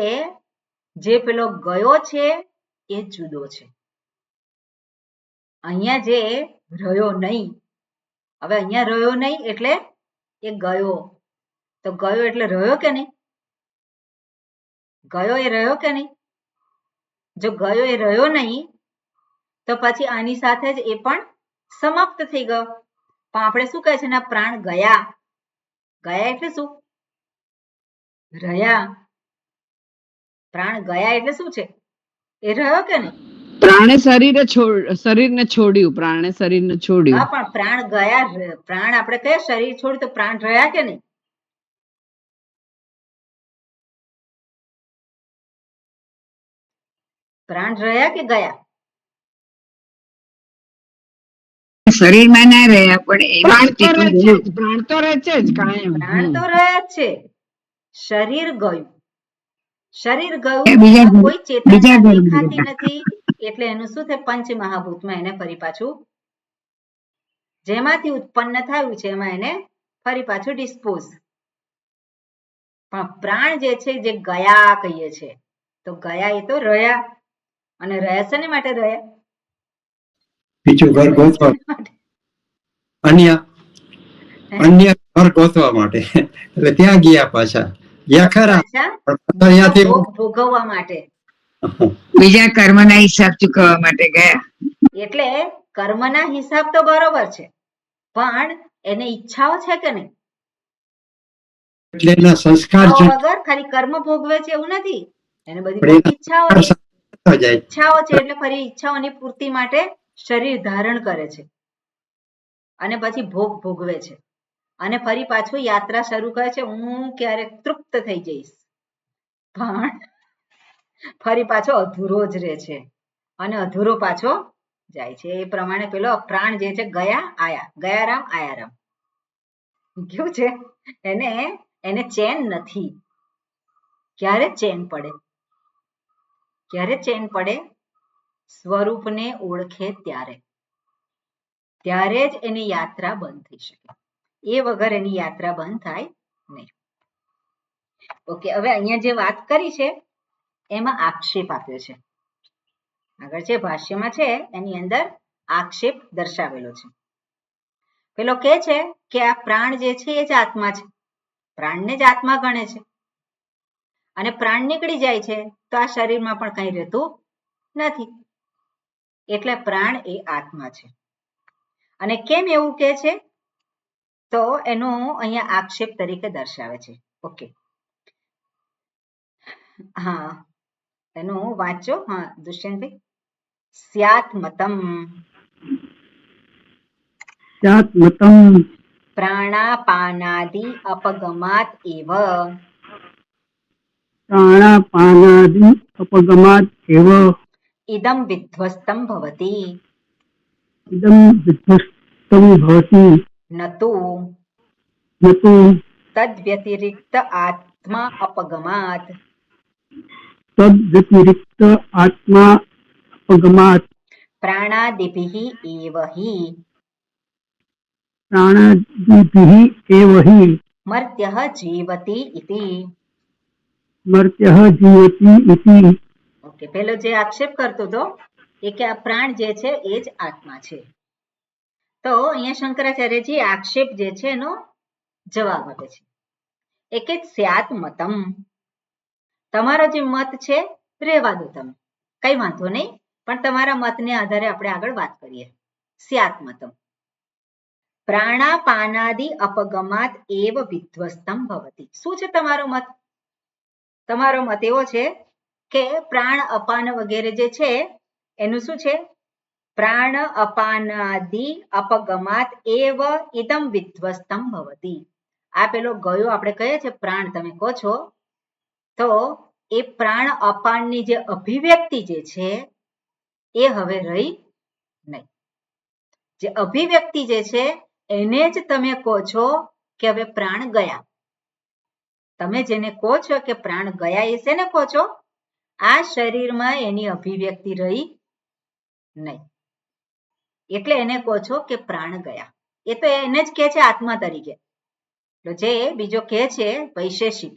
Speaker 1: જે પેલો ગયો છે એ જુદો છે, અહીંયા જે રહ્યો નહીં. હવે અહીંયા રહ્યો નહીં એટલે એ ગયો. તો ગયો એટલે રહ્યો કે નહીં? ગયો એ રહ્યો કે નહીં? જો ગયો એ રહ્યો નહીં તો પછી આની સાથે જ એ પણ સમાપ્ત થઈ ગયો. પણ આપણે શું કહે છે? ના, પ્રાણ ગયા. ગયા એટલે શું? રહ્યા. પ્રાણ ગયા એટલે શું છે? એ રહ્યો કે નહીં?
Speaker 5: પ્રાણે શરીરને છોડ્યું, પ્રાણે શરીરને છોડ્યું.
Speaker 1: હા, પણ પ્રાણ ગયા. પ્રાણ આપણે કયા શરીર છોડ્યું તો પ્રાણ રહ્યા કે નહીં? પ્રાણ રહ્યા કે ગયા?
Speaker 3: શરીરમાં ના રહ્યા પણ
Speaker 5: પ્રાણ તો રહે છે જ કાયમ.
Speaker 1: પ્રાણ તો રહ્યા જ છે, શરીર ગયું. શરીર ગયું, કોઈ ચેતના દેખાતી નથી, એટલે એનું શું થાય? પંચ મહાભૂતમાં એને ફરી પાછું જેમાંથી ઉત્પન્ન થયું છે એમાં એને ફરી પાછું ડિસ્પોઝ. પણ પ્રાણ જે છે જે ગયા કહીએ છે, તો ગયા એ તો રહ્યા. અને રહ્યા શેને માટે રહ્યા?
Speaker 4: બીજું ઘર ગોતવા, અન્ય ઘર ગોતવા માટે. એટલે ત્યાં ગયા, પાછા ગયા ખરા,
Speaker 1: ત્યાંથી ભોગવવા માટે,
Speaker 3: બીજા કર્મના હિસાબ ચૂકવવા માટે ગયા.
Speaker 1: એટલે કર્મના હિસાબ તો બરોબર છે, પણ એને ઈચ્છાઓ છે કે નહીં?
Speaker 4: એટલે એના સંસ્કાર
Speaker 1: વગર ખાલી કર્મ ભોગવે છે એવું નથી, એને બધી ઈચ્છાઓ છે. એટલે ફરી ઈચ્છાઓની પૂર્તિ માટે શરીર ધારણ કરે છે અને પછી ભોગ ભોગવે છે અને ફરી પાછું યાત્રા શરૂ કરે છે. હું ક્યારેક તૃપ્ત થઈ જઈશ, પણ ફરી પાછો અધૂરો જ રહે છે અને અધૂરો પાછો જાય છે. એ પ્રમાણે પેલો પ્રાણ જે છે ગયા આયા, ગયા રામ આયા રામ કેવું છે? એને ચેન નથી. ક્યારે ચેન પડે? ક્યારે ચેન પડે? સ્વરૂપને ઓળખે ત્યારે જ એની યાત્રા બંધ થઈ શકે. એ વગર એની યાત્રા બંધ થાય નહીં. ઓકે, હવે અહીંયા જે વાત કરી છે એમાં આક્ષેપ આપ્યો છે. આગળ જે ભાષ્યમાં છે એની અંદર આક્ષેપ દર્શાવેલો છે. પેલો કહે છે કે આ પ્રાણ જે છે એ જ આત્મા છે, પ્રાણને જ આત્મા ગણે છે. અને પ્રાણ નીકળી જાય છે તો આ શરીરમાં પણ કંઈ રહેતું નથી. એટલે પ્રાણ એ આત્મા છે. અને કેમ એવું કહે છે તો એનો અહીંયા આક્ષેપ તરીકે દર્શાવે છે. ઓકે, હા, એનું વાંચો. હા, દુષ્યંતભાઈ. સ્યાત મતમ
Speaker 2: સ્યાત મતમ
Speaker 1: પ્રાણાપાનાદિ અપગમાત એવ
Speaker 2: પ્રાણાપાનાદિ અપગમાત એવ
Speaker 1: ઇદમ વિધ્વસ્તમ ભવતી
Speaker 2: ઇદમ વિધ્વસ્તમ ભવતિ
Speaker 1: નતુ
Speaker 2: નતુ
Speaker 1: તદ્વ્યતિરિક્ત આત્મા અપગમાત
Speaker 2: તદ્વ્યતિરિક્ત આત્મા અપગમાત
Speaker 1: પ્રાણાદિભિઃ એવ હિ
Speaker 2: પ્રાણાદિભિઃ એવ હિ
Speaker 1: મર્ત્યઃ જીવતિ ઇતિ.
Speaker 2: મર્ત્યઃ જીવતિ ઇતિ.
Speaker 1: ઓકે, પેલો જે આક્ષેપ કરતો હતો એ કે આ પ્રાણ જે છે એ જ આત્મા છે. તો અહીંયા શંકરાચાર્યજી આક્ષેપ જે છે એનો જવાબ આપે છે. એ કે સ્યાત મતમ, તમારો જે મત છે રહેવા દો, તમે કઈ વાંધો નહીં, પણ તમારા મતને આધારે આપણે આગળ વાત કરીએ. સ્યાત મતમ પ્રાણાપાનાદિ અપગમાત એવ વિધ્વસ્તમ ભવતિ. શું છે તમારો મત? તમારો મત એવો છે કે પ્રાણ અપાન વગેરે જે છે એનું શું છે? પ્રાણ અપાનાદિ અપગમાત એવ ઇદમ વિધ્વસ્તમ ભવતિ. આ પેલો ગયો આપણે કહીએ છીએ પ્રાણ, તમે કહો છો, તો એ પ્રાણ અપાનની જે અભિવ્યક્તિ જે છે એ હવે રહી નહીં. જે અભિવ્યક્તિ જે છે એને જ તમે કહો છો કે હવે પ્રાણ ગયા. તમે જેને કહો છો કે પ્રાણ ગયા એ શેને કહો છો? આ શરીરમાં એની અભિવ્યક્તિ રહી નહીં, એટલે એને કહો છો કે પ્રાણ ગયા. એ તો એને જ કહે છે આત્મા તરીકે. જે બીજો કહે છે વૈશેષિક,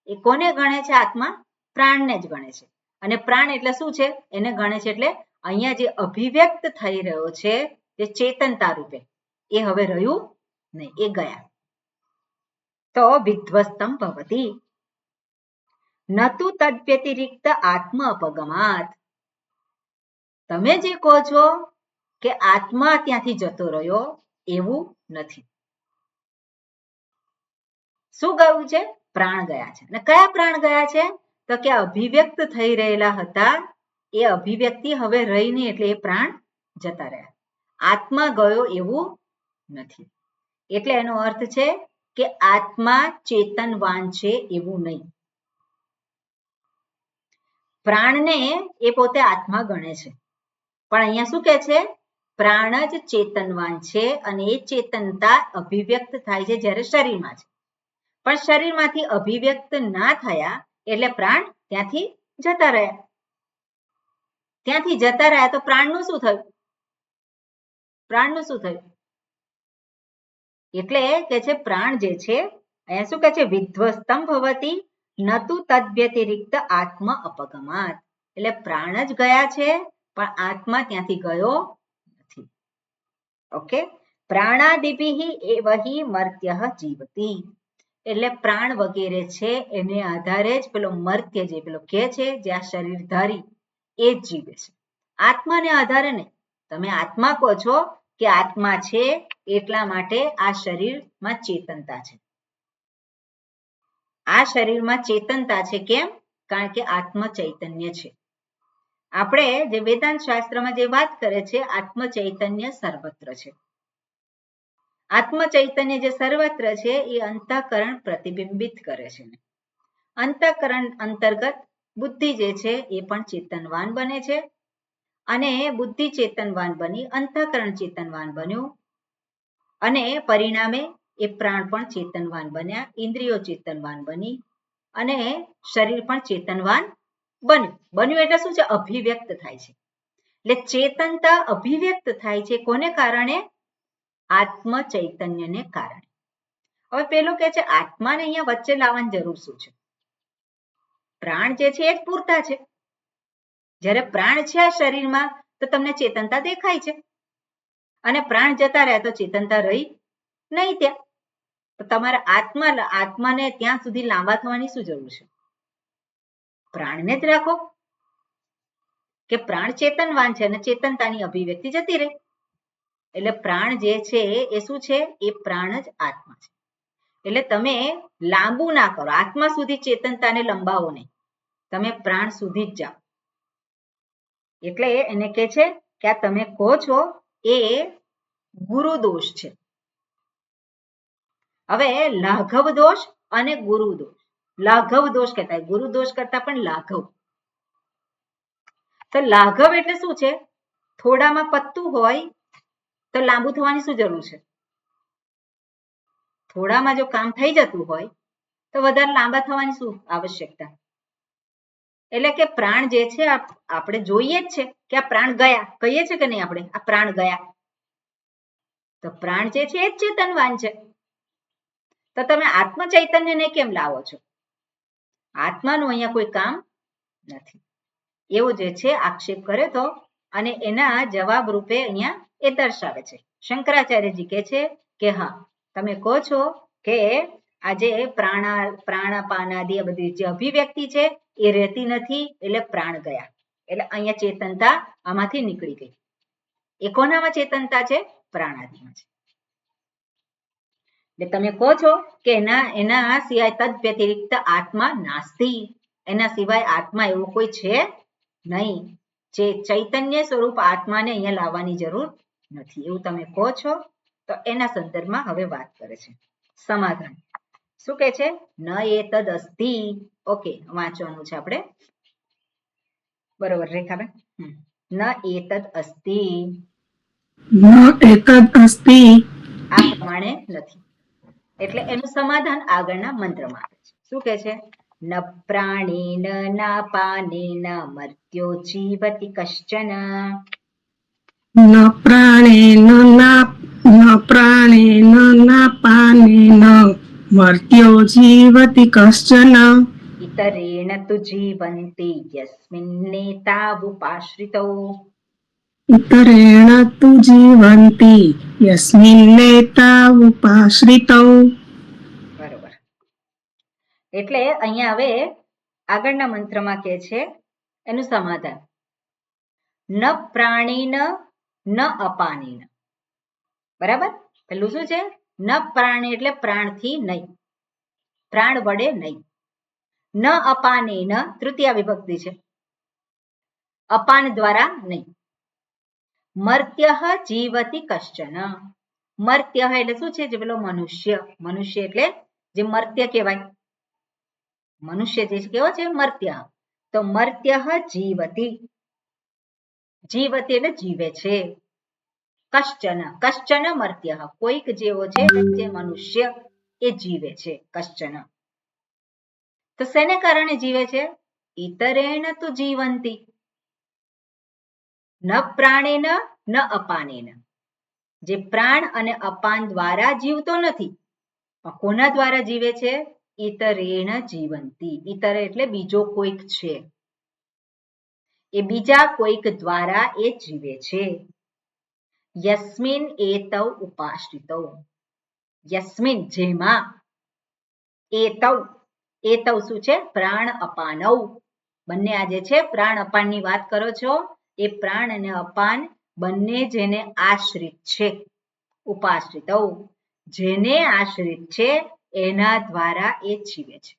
Speaker 1: એ કોને ગણે છે આત્મા? પ્રાણને જ ગણે છે. અને પ્રાણ એટલે શું છે? એને ગણે છે એટલે અહીંયા જે અભિવ્યક્ત થઈ રહ્યો છે જે ચેતનતા રૂપે, એ હવે રહ્યું નહીં, એ ગયા. તો વિધ્વસ્તમ ભવતિ નતુ તદ્વ્યતિરિક્ત આત્મ અપગમાત. તમે જે કહો છો કે આત્મા ત્યાંથી જતો રહ્યો, એવું નથી. શું ગયું છે? પ્રાણ ગયા છે. અને કયા પ્રાણ ગયા છે? તો કે અભિવ્યક્ત થઈ રહેલા હતા એ અભિવ્યક્તિ હવે રહી નહીં, એટલે એ પ્રાણ જતા રહ્યા. આત્મા ગયો એવું નથી. એટલે એનો અર્થ છે કે આત્મા ચેતનવાન છે એવું નહીં. પ્રાણને એ પોતે આત્મા ગણે છે, પણ અહીંયા શું કહે છે? પ્રાણ જ ચેતનવાન છે અને એ ચેતનતા અભિવ્યક્ત થાય છે જ્યારે શરીરમાં છે. પણ શરીરમાંથી અભિવ્યક્ત ના થયા એટલે પ્રાણ ત્યાંથી જતા રહ્યા. ત્યાંથી જતા રહ્યા તો પ્રાણનું શું થયું? પ્રાણનું શું થયું? એટલે કે છે પ્રાણ જે છે અહીંયા શું કહે છે? વિધ્વસ્તમ ભવતિ નતુ તદ્વ્યતિરિક્ત આત્મ અપગમાત. એટલે પ્રાણ જ ગયા છે પણ આત્મા ત્યાંથી ગયો નથી. ઓકે, પ્રાણાદિભિઃ એવ હિ મર્ત્યઃ જીવતિ. એટલે પ્રાણ વગેરે છે એને આધારે જ પેલો મર્ત્ય જે પેલો કે છે જે આ શરીરધારી એ જ જીવે છે, આત્માને આધારે નહીં. તમે આત્મા કહો છો કે આત્મા છે એટલા માટે આ શરીરમાં ચેતનતા છે. આ શરીરમાં ચેતનતા છે કેમ? કારણ કે આત્મ ચૈતન્ય છે. આપણે જે વેદાંત શાસ્ત્રમાં જે વાત કરે છે આત્મ ચૈતન્ય સર્વત્ર છે. આત્મ ચૈતન્ય જે સર્વત્ર છે એ અંતઃકરણ પ્રતિબિંબિત કરે છે. અંતઃકરણ અંતર્ગત બુદ્ધિ જે છે એ પણ ચેતનવાન બને છે અને બુદ્ધિ ચેતનવાન બની અંતઃકરણ ચેતનવાન બન્યું અને પરિણામે એ પ્રાણ પણ ચેતનવાન બન્યા, ઇન્દ્રિયો ચેતનવાન બની અને શરીર પણ ચેતનવાન બન્યું. એટલે શું છે? અભિવ્યક્ત થાય છે. એટલે ચેતનતા અભિવ્યક્ત થાય છે કોને કારણે? આત્મ ચૈતન્યને કારણે. હવે પેલો કે છે આત્માને અહીંયા વચ્ચે લાવવાની જરૂર શું છે? પ્રાણ જે છે એ જ પૂરતા છે. જ્યારે પ્રાણ છે આ શરીરમાં તો તમને ચેતનતા દેખાય છે અને પ્રાણ જતા રહ્યા તો ચેતનતા રહી નહીં ત્યાં. તો તમારે આત્માને ત્યાં સુધી લાંબા થવાની શું જરૂર છે? પ્રાણને જ રાખો કે પ્રાણ ચેતનવાન છે અને ચેતનતાની અભિવ્યક્તિ જતી રહે. એટલે પ્રાણ જે છે એ શું છે? એ પ્રાણ જ આત્મા છે. એટલે તમે લાંબુ ના કરો, આત્મા સુધી ચેતનતાને લંબાવો નહીં, તમે પ્રાણ સુધી જ જાઓ. એટલે એને કહે છે કે આ તમે કહો છો એ ગુરુ દોષ છે. હવે લાઘવ દોષ અને ગુરુ દોષ. લાઘવ દોષ કહેતા, ગુરુ દોષ કરતા પણ લાઘવ. તો લાઘવ એટલે શું છે? થોડામાં પત્તું હોય તો લાંબુ થવાની શું જરૂર છે? થોડામાં જો કામ થઈ જતું હોય તો વધારે લાંબા થવાની શું આવશ્યકતા? એટલે કે પ્રાણ જે છે આપણે જોઈએ જ છે કે આ પ્રાણ ગયા, કહીએ છે કે નહીં આપણે આ પ્રાણ ગયા? તો પ્રાણ જે છે એ જ ચેતનવાન છે. તો તમે આત્મ ચૈતન્યને કેમ લાવો છો? આત્માનું અહીંયા કોઈ કામ નથી, એવો જે છે આક્ષેપ કરે તો, અને એના જવાબ રૂપે અહીંયા એ દર્શાવે છે. શંકરાચાર્યજી કહે છે કે હા, તમે કહો છો કે આજે પ્રાણાપાનાદિ આ બધી જે અભિવ્યક્તિ છે એ રહેતી નથી, એટલે પ્રાણ ગયા. એટલે અહીંયા ચેતનતા આમાંથી નીકળી ગઈ. એ કોનામાં ચેતનતા છે? પ્રાણાદિમાં છે. એટલે તમે કહો છો કે એના સિવાય તદ વ્યતિરિક્ત આત્મા નાસ્તિ, એના સિવાય આત્મા એવું કોઈ છે નહીં. જે ચૈતન્ય સ્વરૂપ આત્માને અહીંયા લાવવાની જરૂર નથી, એવું તમે કહો છો. તો એના સંદર્ભમાં હવે વાત કરે છે. સમાધાન શું કહે છે? ન એતદ અસ્તિ. ઓકે, વાંચવાનું છે આપણે, બરોબર રેખાબેન? ન એતદ અસ્તિ,
Speaker 2: ન એતદ અસ્તિ,
Speaker 1: આ પ્રમાણે નથી. એટલે એનું સમાધાન આગળના મંત્રમાં આપે છે. શું કહે છે? ન પ્રાણેન ના પાનેન મર્ત્યો જીવતિ કશ્ચન.
Speaker 2: ન પ્રાણેન ના પાનેન મર્ત્યો જીવતિ કશ્ચન.
Speaker 1: ઇતરેણ તુ જીવન્તિ યસ્મિન્નેતાવુપાશ્રિતૌ.
Speaker 2: ઇતરેણ તુ જીવન્તિ યસ્મિન્નેતાવુપાશ્રિતૌ.
Speaker 1: બરોબર. એટલે અહીંયા હવે આગળના મંત્રમાં કહે છે એનું સમાધાન. ન પ્રાણીન ન અપાનીન. બરાબર? પેલું શું છે? ન પ્રાણી એટલે પ્રાણથી નહીં, પ્રાણ વડે નહીં. ન અપાનેન તૃતીયા વિભક્તિ છે, અપાન દ્વારા નહીં. મર્ત્ય જીવતિ કશ્ચન. મર્ત્ય એટલે શું છે? જે પેલો મનુષ્ય. મનુષ્ય એટલે જે મર્ત્ય કહેવાય, મનુષ્ય જે કેવો છે? મર્ત્ય. તો મર્ત્ય જીવતિ, જીવતિ એટલે જીવે છે. કશ્ચન, કશ્ચન મર્ત્ય, કોઈક જેવો છે જે મનુષ્ય એ જીવે છે. કશ્ચન તો શેને કારણે જીવે છે? ઇતરેણ તુ જીવંતિ. ન પ્રાણેન ન અપાનેન. જે પ્રાણ અને અપાન દ્વારા જીવતો નથી, પણ કોના દ્વારા જીવે છે? ઇતરેણ જીવંતિ. ઇતર એટલે બીજો કોઈક છે, એ બીજા કોઈક દ્વારા એ જીવે છે. યસ્મિન એતૌ ઉપાશ્રિતૌ. યસ્મિન જેમાં, એતૌ એતૌ શું છે? પ્રાણ અપાનૌ. બંને આ જે છે પ્રાણ અપાનની વાત કરો છો, એ પ્રાણ અને અપાન બંને જેને આશ્રિત છે. ઉપાશ્રિતૌ, જેને આશ્રિત છે એના દ્વારા એ જીવે છે.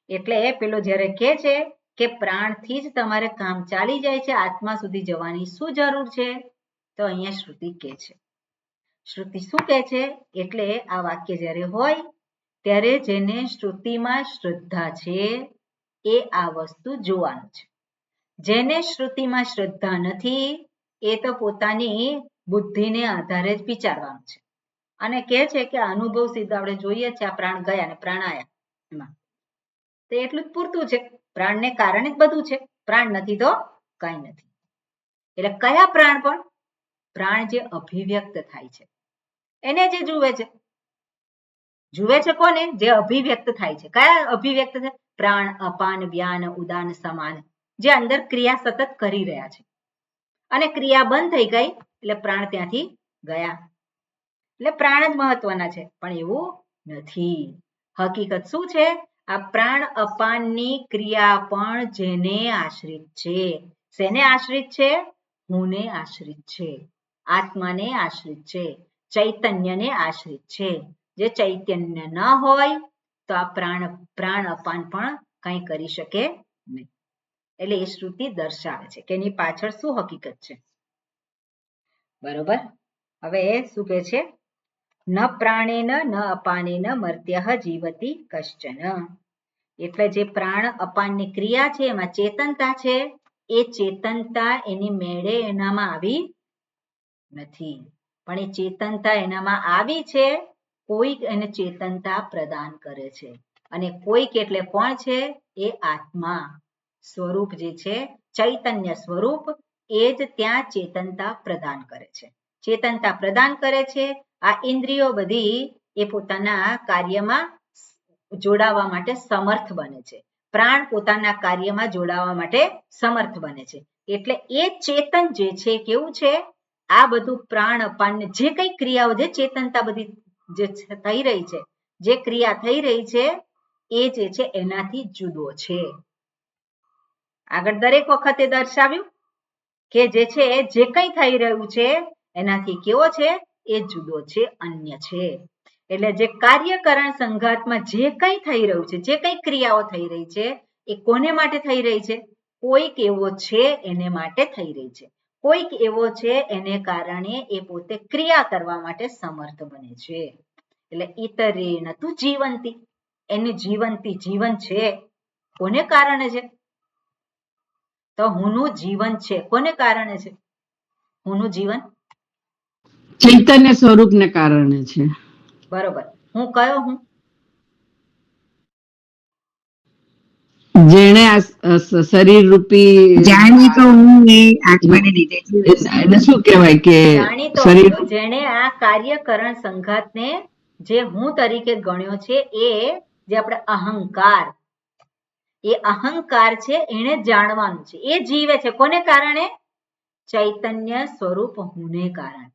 Speaker 1: એટલે પેલો જ્યારે કહે છે કે પ્રાણથી જ તમારે કામ ચાલી જાય છે, આત્મા સુધી જવાની શું જરૂર છે? તો અહીંયા શ્રુતિ કહે છે. શ્રુતિ શું કહે છે? એટલે આ વાક્ય જ્યારે હોય ત્યારે જેને શ્રુતિમાં શ્રદ્ધા છે એ આ વસ્તુ જોવાનું છે. જેને શ્રુતિમાં શ્રદ્ધા નથી એ તો પોતાની બુદ્ધિને આધારે જ વિચારવાનું છે, અને કહે છે કે અનુભવ સિદ્ધ આપણે જોઈએ છે આ પ્રાણ ગયા અને પ્રાણ આયા, એમાં તો એટલું જ પૂરતું છે. પ્રાણને કારણે જ બધું છે, પ્રાણ નથી તો કઈ નથી. એટલે કયા પ્રાણ? પણ પ્રાણ જે અભિવ્યક્ત થાય છે એને જે જુએ છે. જુએ છે કોને? જે અભિવ્યક્ત થાય છે. કયા અભિવ્યક્ત છે? પ્રાણ, અપાન, વ્યાન, ઉદાન, સમાન, જે અંદર ક્રિયા સતત કરી રહ્યા છે, અને ક્રિયા બંધ થઈ ગઈ એટલે પ્રાણ ત્યાંથી ગયા. એટલે પ્રાણ જ મહત્વના છે, પણ એવું નથી. હકીકત શું છે? આ પ્રાણ અપાનની ક્રિયા પણ જેને આશ્રિત છે. શેને આશ્રિત છે? હુંને આશ્રિત છે, આત્માને આશ્રિત છે, ચૈતન્યને આશ્રિત છે. જે ચૈતન્ય ન હોય તો આ પ્રાણ અપાન પણ કંઈ કરી શકે નહીં. એટલે એ શ્રુતિ દર્શાવે છે કે એની પાછળ શું હકીકત છે. બરોબર. હવે શું કહે છે? ન પ્રાણેન ન અપાનેન મર્ત્ય જીવતી કશ્ચન. એટલે જે પ્રાણ અપાનની ક્રિયા છે એમાં ચેતનતા છે, એ ચેતનતા એની મેળે એનામાં આવી નથી, પણ એ ચેતનતા એનામાં આવી છે. કોઈક એને ચેતનતા પ્રદાન કરે છે, અને કોઈક એટલે કોણ છે? એ આત્મા સ્વરૂપ જે છે, ચૈતન્ય સ્વરૂપ, એ જ ત્યાં ચેતનતા પ્રદાન કરે છે. ચેતનતા પ્રદાન કરે છે. આ ઇન્દ્રિયો બધી એ પોતાના કાર્યમાં જોડાવા માટે સમર્થ બને છે. પ્રાણ પોતાના કાર્યમાં જોડાવા માટે સમર્થ બને છે. એટલે એ ચેતન જે છે કેવું છે? આ બધું પ્રાણ અપાન જે કઈ ક્રિયાઓ, જે ચેતનતા બધી જે થઈ રહી છે, જે ક્રિયા થઈ રહી છે, એ જે છે એનાથી જુદો છે. આગળ દરેક વખતે દર્શાવ્યું કે જે છે જે કંઈ થઈ રહ્યું છે એનાથી કેવો છે? એ જુદો છે, અન્ય છે. એટલે જે કાર્યકરણ સંઘાતમાં જે કંઈ થઈ રહ્યું છે, જે કંઈ ક્રિયાઓ થઈ રહી છે, એ કોને માટે થઈ રહી છે? કોઈક એવો છે એને માટે થઈ રહી છે. કોઈક એવો છે એને કારણે એ પોતે ક્રિયા કરવા માટે સમર્થ બને છે. એટલે ઇતરેણ તું જીવંતી, એની જીવંતી જીવન છે કોને કારણે છે? તો હુંનું જીવન છે કોને કારણે છે? હુંનું જીવન
Speaker 5: ચૈતન્ય સ્વરૂપને કારણે છે.
Speaker 1: બરોબર. હું કયો હું?
Speaker 5: જેણે આ શરીર રૂપી
Speaker 3: જાણી તો હું એ આત્માને લીધે જીવે છે.
Speaker 5: એને શું કહેવાય કે
Speaker 1: જાણીતો
Speaker 5: શરીર
Speaker 1: હું, જેણે આ કાર્યકરણ સંઘાતને જે હું તરીકે ગણ્યો છે, એ જે આપણે અહંકાર, એ અહંકાર છે એને જાણવાનું છે. એ જીવે છે કોને કારણે? ચૈતન્ય સ્વરૂપ હુંને કારણે.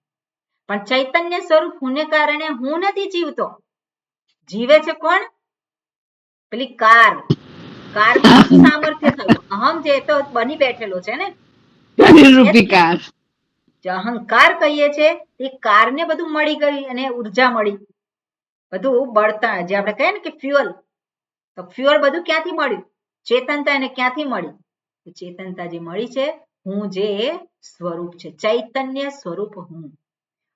Speaker 1: પણ ચૈતન્ય સ્વરૂપ હુંને કારણે હું નથી જીવતો. જીવે છે કોણ? પેલી કાર. કારમાં શું સામર્થ્ય થયું? અહમ જે તો બની બેઠેલો છે ને,
Speaker 5: શરીર રૂપી કાર.
Speaker 1: જે અહંકાર કહીએ છે એ કારને બધું મળી ગઈ અને ઉર્જા મળી, બધું બળતા, જે આપણે કહીએ ને કે ફ્યુઅલ, તો ફ્યુઅલ બધું ક્યાંથી મળ્યું? ચેતનતા એને ક્યાંથી મળી? ચેતનતા જે મળી છે, હું જે સ્વરૂપ છે, ચૈતન્ય સ્વરૂપ હું,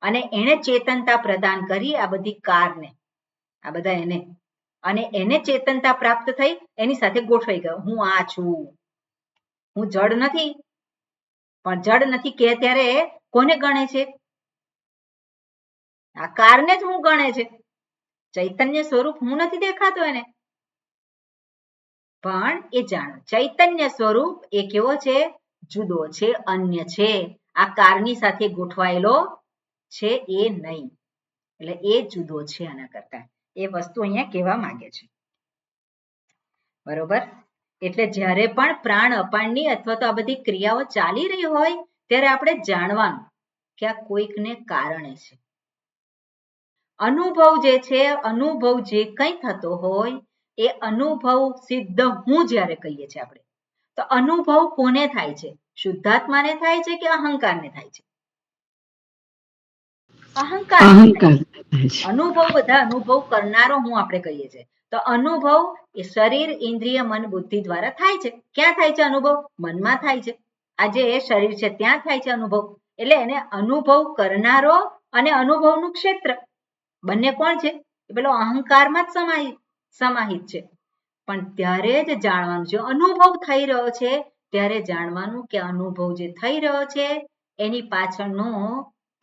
Speaker 1: અને એને ચેતનતા પ્રદાન કરી આ બધી કારને, આ બધા એને, અને એને ચેતનતા પ્રાપ્ત થઈ, એની સાથે ગોઠવાઈ ગયો. હું આ છું, હું જડ નથી. પણ જડ નથી કે ત્યારે કોને ગણે છે? આ કારને જ હું ગણે છે. ચૈતન્ય સ્વરૂપ હું નથી દેખાતો એને, પણ એ જાણો ચૈતન્ય સ્વરૂપ એ કેવો છે? જુદો છે, અન્ય છે. આ કારની સાથે ગોઠવાયેલો છે એ નહીં. એટલે એ જુદો છે આના કરતા. એ વસ્તુ અહીંયા કહેવા માંગે છે. બરોબર. એટલે જ્યારે પણ પ્રાણ અપાનની અથવા તો આ બધી ક્રિયાઓ ચાલી રહી હોય ત્યારે આપણે જાણવાનું કે આ કોઈકને કારણે છે. અનુભવ જે છે, અનુભવ જે કંઈ થતો હોય એ અનુભવ સિદ્ધ હું જ્યારે કહીએ છીએ આપણે, તો અનુભવ કોને થાય છે? શુદ્ધાત્માને થાય છે કે અહંકારને થાય છે? અહંકાર. અનુભવ બધા અનુભવ કરનારો હું આપણે કહીએ છીએ. તો અનુભવ એ શરીર, ઇન્દ્રિય, મન, બુદ્ધિ દ્વારા થાય છે. ક્યાં થાય છે અનુભવ? મનમાં થાય છે. આ જે શરીર છે ત્યાં થાય છે અનુભવ. એટલે એને અનુભવ કરનારો અને અનુભવનું ક્ષેત્ર બંને કોણ છે? એ પેલો અહંકારમાં જ સમાહિત છે. પણ ત્યારે જ જાણવાનું છે, અનુભવ થઈ રહ્યો છે ત્યારે જાણવાનું કે અનુભવ જે થઈ રહ્યો છે એની પાછળનો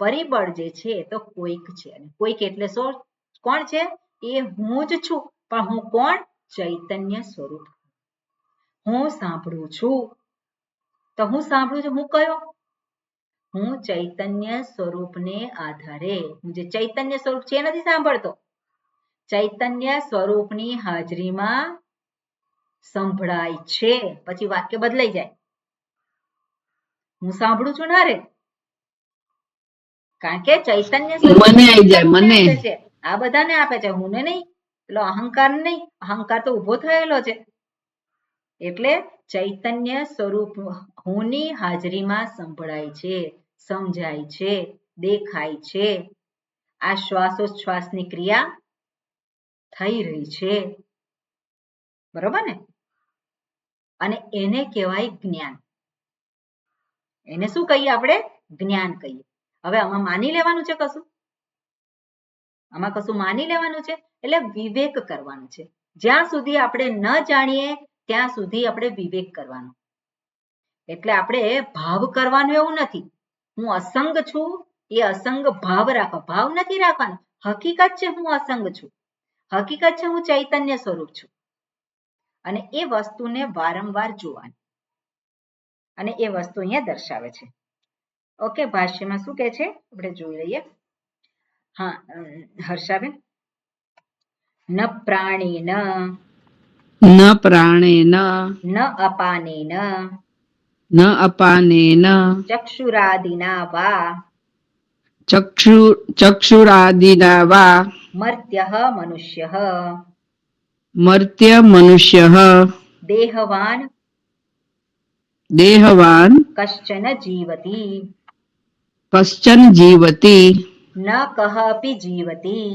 Speaker 1: પરિબળ જે છે તો કોઈક છે. કોઈક એટલે શું? કોણ છે? એ હું જ છું. પણ હું કોણ? ચૈતન્ય સ્વરૂપ. હું સાંભળું છું. તો હું સાંભળું છું, હું કયો? હું ચૈતન્ય સ્વરૂપને આધારે, હું જે ચૈતન્ય સ્વરૂપ છે એ નથી સાંભળતો. ચૈતન્ય સ્વરૂપની હાજરીમાં સંભળાય છે. પછી વાક્ય બદલાઈ જાય. હું સાંભળું છું ના રે, કારણ કે ચૈતન્ય સ્વરૂપ
Speaker 5: મને આઈ જાય,
Speaker 1: બધાને
Speaker 5: મને.
Speaker 1: આપે છે. આ બધાને આપે છે, હુંને નહીં. પેલો અહંકાર નહીં, અહંકાર તો ઉભો થયેલો છે. એટલે ચૈતન્ય સ્વરૂપ હુંની હાજરીમાં સંભળાય છે, સમજાય છે, દેખાય છે. આ શ્વાસોચ્છ્વાસની ક્રિયા થઈ રહી છે, બરોબર ને? અને એને કહેવાય જ્ઞાન. એને શું કહીએ આપણે? જ્ઞાન કહીએ. હવે આમાં માની લેવાનું છે કશું? આમાં કશું માની લેવાનું છે? એટલે વિવેક કરવાનું છે. જ્યાં સુધી આપણે ન જાણીએ ત્યાં સુધી આપણે વિવેક કરવાનો. એટલે આપણે ભાવ કરવાનો એવું નથી. હું અસંગ છું એ અસંગ ભાવ રાખો, ભાવ નથી રાખવાનો. હકીકત છે હું અસંગ છું, હકીકત છે હું ચૈતન્ય સ્વરૂપ છું. અને એ વસ્તુને વારંવાર જોવાની. અને એ વસ્તુ અહીંયા દર્શાવે છે. ઓકે, ભાષ્યમાં શું કહે છે આપણે જોઈ લઈએ. હા, હર્ષાબેન. ન પ્રાણેન
Speaker 5: ન પ્રાણેન
Speaker 1: ન અપાનેન
Speaker 5: ન અપાનેન
Speaker 1: ચક્ષુરાદિના વા
Speaker 5: ચક્ષુરાદિના વા
Speaker 1: મર્ત્યઃ મનુષ્યઃ
Speaker 5: મર્ત્ય મનુષ્યઃ
Speaker 1: દેહવાન
Speaker 5: દેહવાન
Speaker 1: કશ્ચન જીવતી
Speaker 5: કશ્ચન જીવતિ
Speaker 1: ન કઃ અપી જીવતી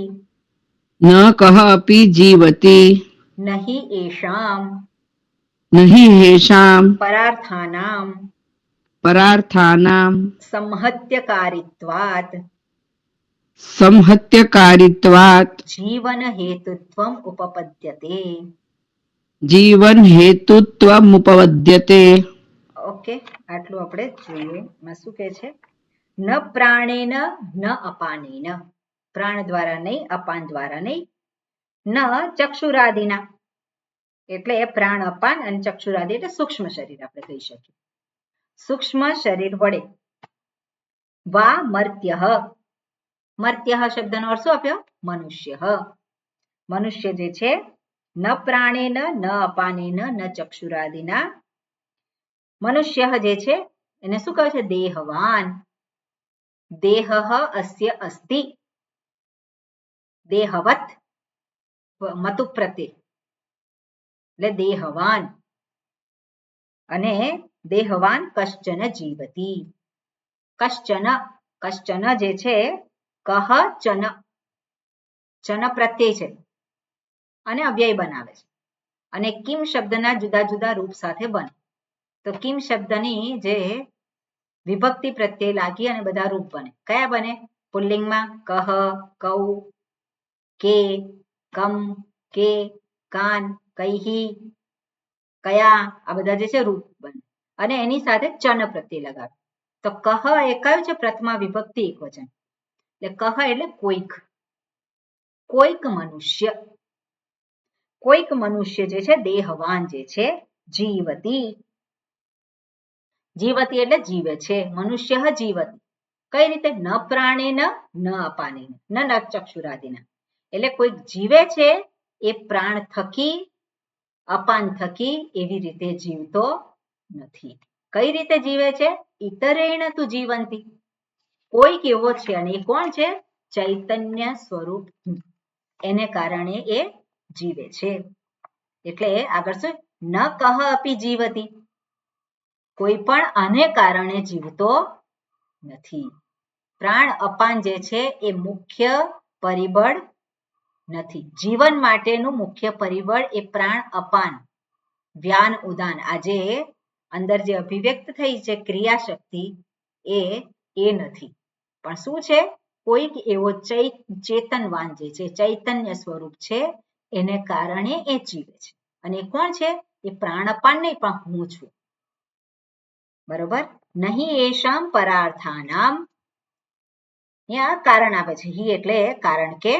Speaker 5: ન કઃ અપી જીવતિ
Speaker 1: નહિ એષામ
Speaker 5: નહિ હેષાં
Speaker 1: પરાર્થાનામ
Speaker 5: પરાર્થાનાં
Speaker 1: સંહત્યકારિત્વાત
Speaker 5: સંહત્યકારિત્વાत्
Speaker 1: જીવન હેતુત્વમ ઉપપદ્યતે.
Speaker 5: જીવન હેતુત્વમુપપદ્યતે.
Speaker 1: ઓકે, આટલું આપણે જોઈએ. એમાં શું કહે છે? ન પ્રાણેન ન અપાનેન, પ્રાણ દ્વારા નહીં, અપાન દ્વારા નહીં. ન ચક્ષુરાદિના, એટલે પ્રાણ, અપાન અને ચક્ષુરાદિ એટલે સૂક્ષ્મ શરીર આપણે કહી શકીએ. સૂક્ષ્મ શરીર વડે વા મર્ત્યઃ, મર્ત્યઃ શબ્દનો અર્થ શું આપ્યો? મનુષ્ય. મનુષ્ય જે છે ન પ્રાણેન ન અપાનેન ન ચક્ષુરાદિના, મનુષ્ય જે છે એને શું કહે છે? દેહવાન. દેહ અસ્ય અસ્તિ, દેહવત મતુ પ્રત્યે એટલે દેહવાન. અને દેહવાન કશ્ચન જીવતી. કશ્ચન, કશ્ચન જે છે કહ ચન, ચન પ્રત્યય છે અને અવ્યય બનાવે છે. અને કિમ શબ્દના જુદા જુદા રૂપ સાથે બને. તો કિમ શબ્દની જે વિભક્તિ પ્રત્યય લાગી અને બધા રૂપ બને. કયા બને? પુલ્લિંગમાં કહ, કૌ, કે, કમ, કે, કાન, કૈહી, કયા, આ બધા જે છે રૂપ બને. અને એની સાથે ચન પ્રત્યય લગાવે. તો કહ એ કયું છે? પ્રથમા વિભક્તિ એકવચન. એટલે કહ એટલે કોઈક, કોઈક મનુષ્ય. કોઈક મનુષ્ય જે છે દેહવાન જે છે જીવતી. જીવતી એટલે જીવે છે. મનુષ્ય જીવતી. કઈ રીતે? ન પ્રાણેન ન અપાનેન ન ચક્ષુરાદિના. એટલે કોઈક જીવે છે એ પ્રાણ થકી, અપાન થકી એવી રીતે જીવતો નથી. કઈ રીતે જીવે છે? ઇતરેણ તુ જીવંતી. કોઈક એવો છે અને એ કોણ છે? ચૈતન્ય સ્વરૂપ, એને કારણે એ જીવે છે. એટલે આગળ શું? ન કહ અપી જીવતી, કોઈ પણ આને કારણે જીવતો નથી. પ્રાણ અપાન જે છે એ મુખ્ય પરિબળ નથી. જીવન માટેનું મુખ્ય પરિબળ એ પ્રાણ અપાન, વ્યાન ઉદાન, આજે અંદર જે અભિવ્યક્ત થઈ છે ક્રિયાશક્તિ એ નથી. પણ શું છે? કોઈક એવો ચેતનવાન જે છે, ચૈતન્ય સ્વરૂપ છે, એને કારણે એ જીવે છે. અને એ કોણ છે? એ પ્રાણ અપાન નહીં, પણ હું છું. બરોબર? નહીં એષામ પરાર્થાનામ, અહીંયા કારણ આપે છે. હિ એટલે કારણ કે,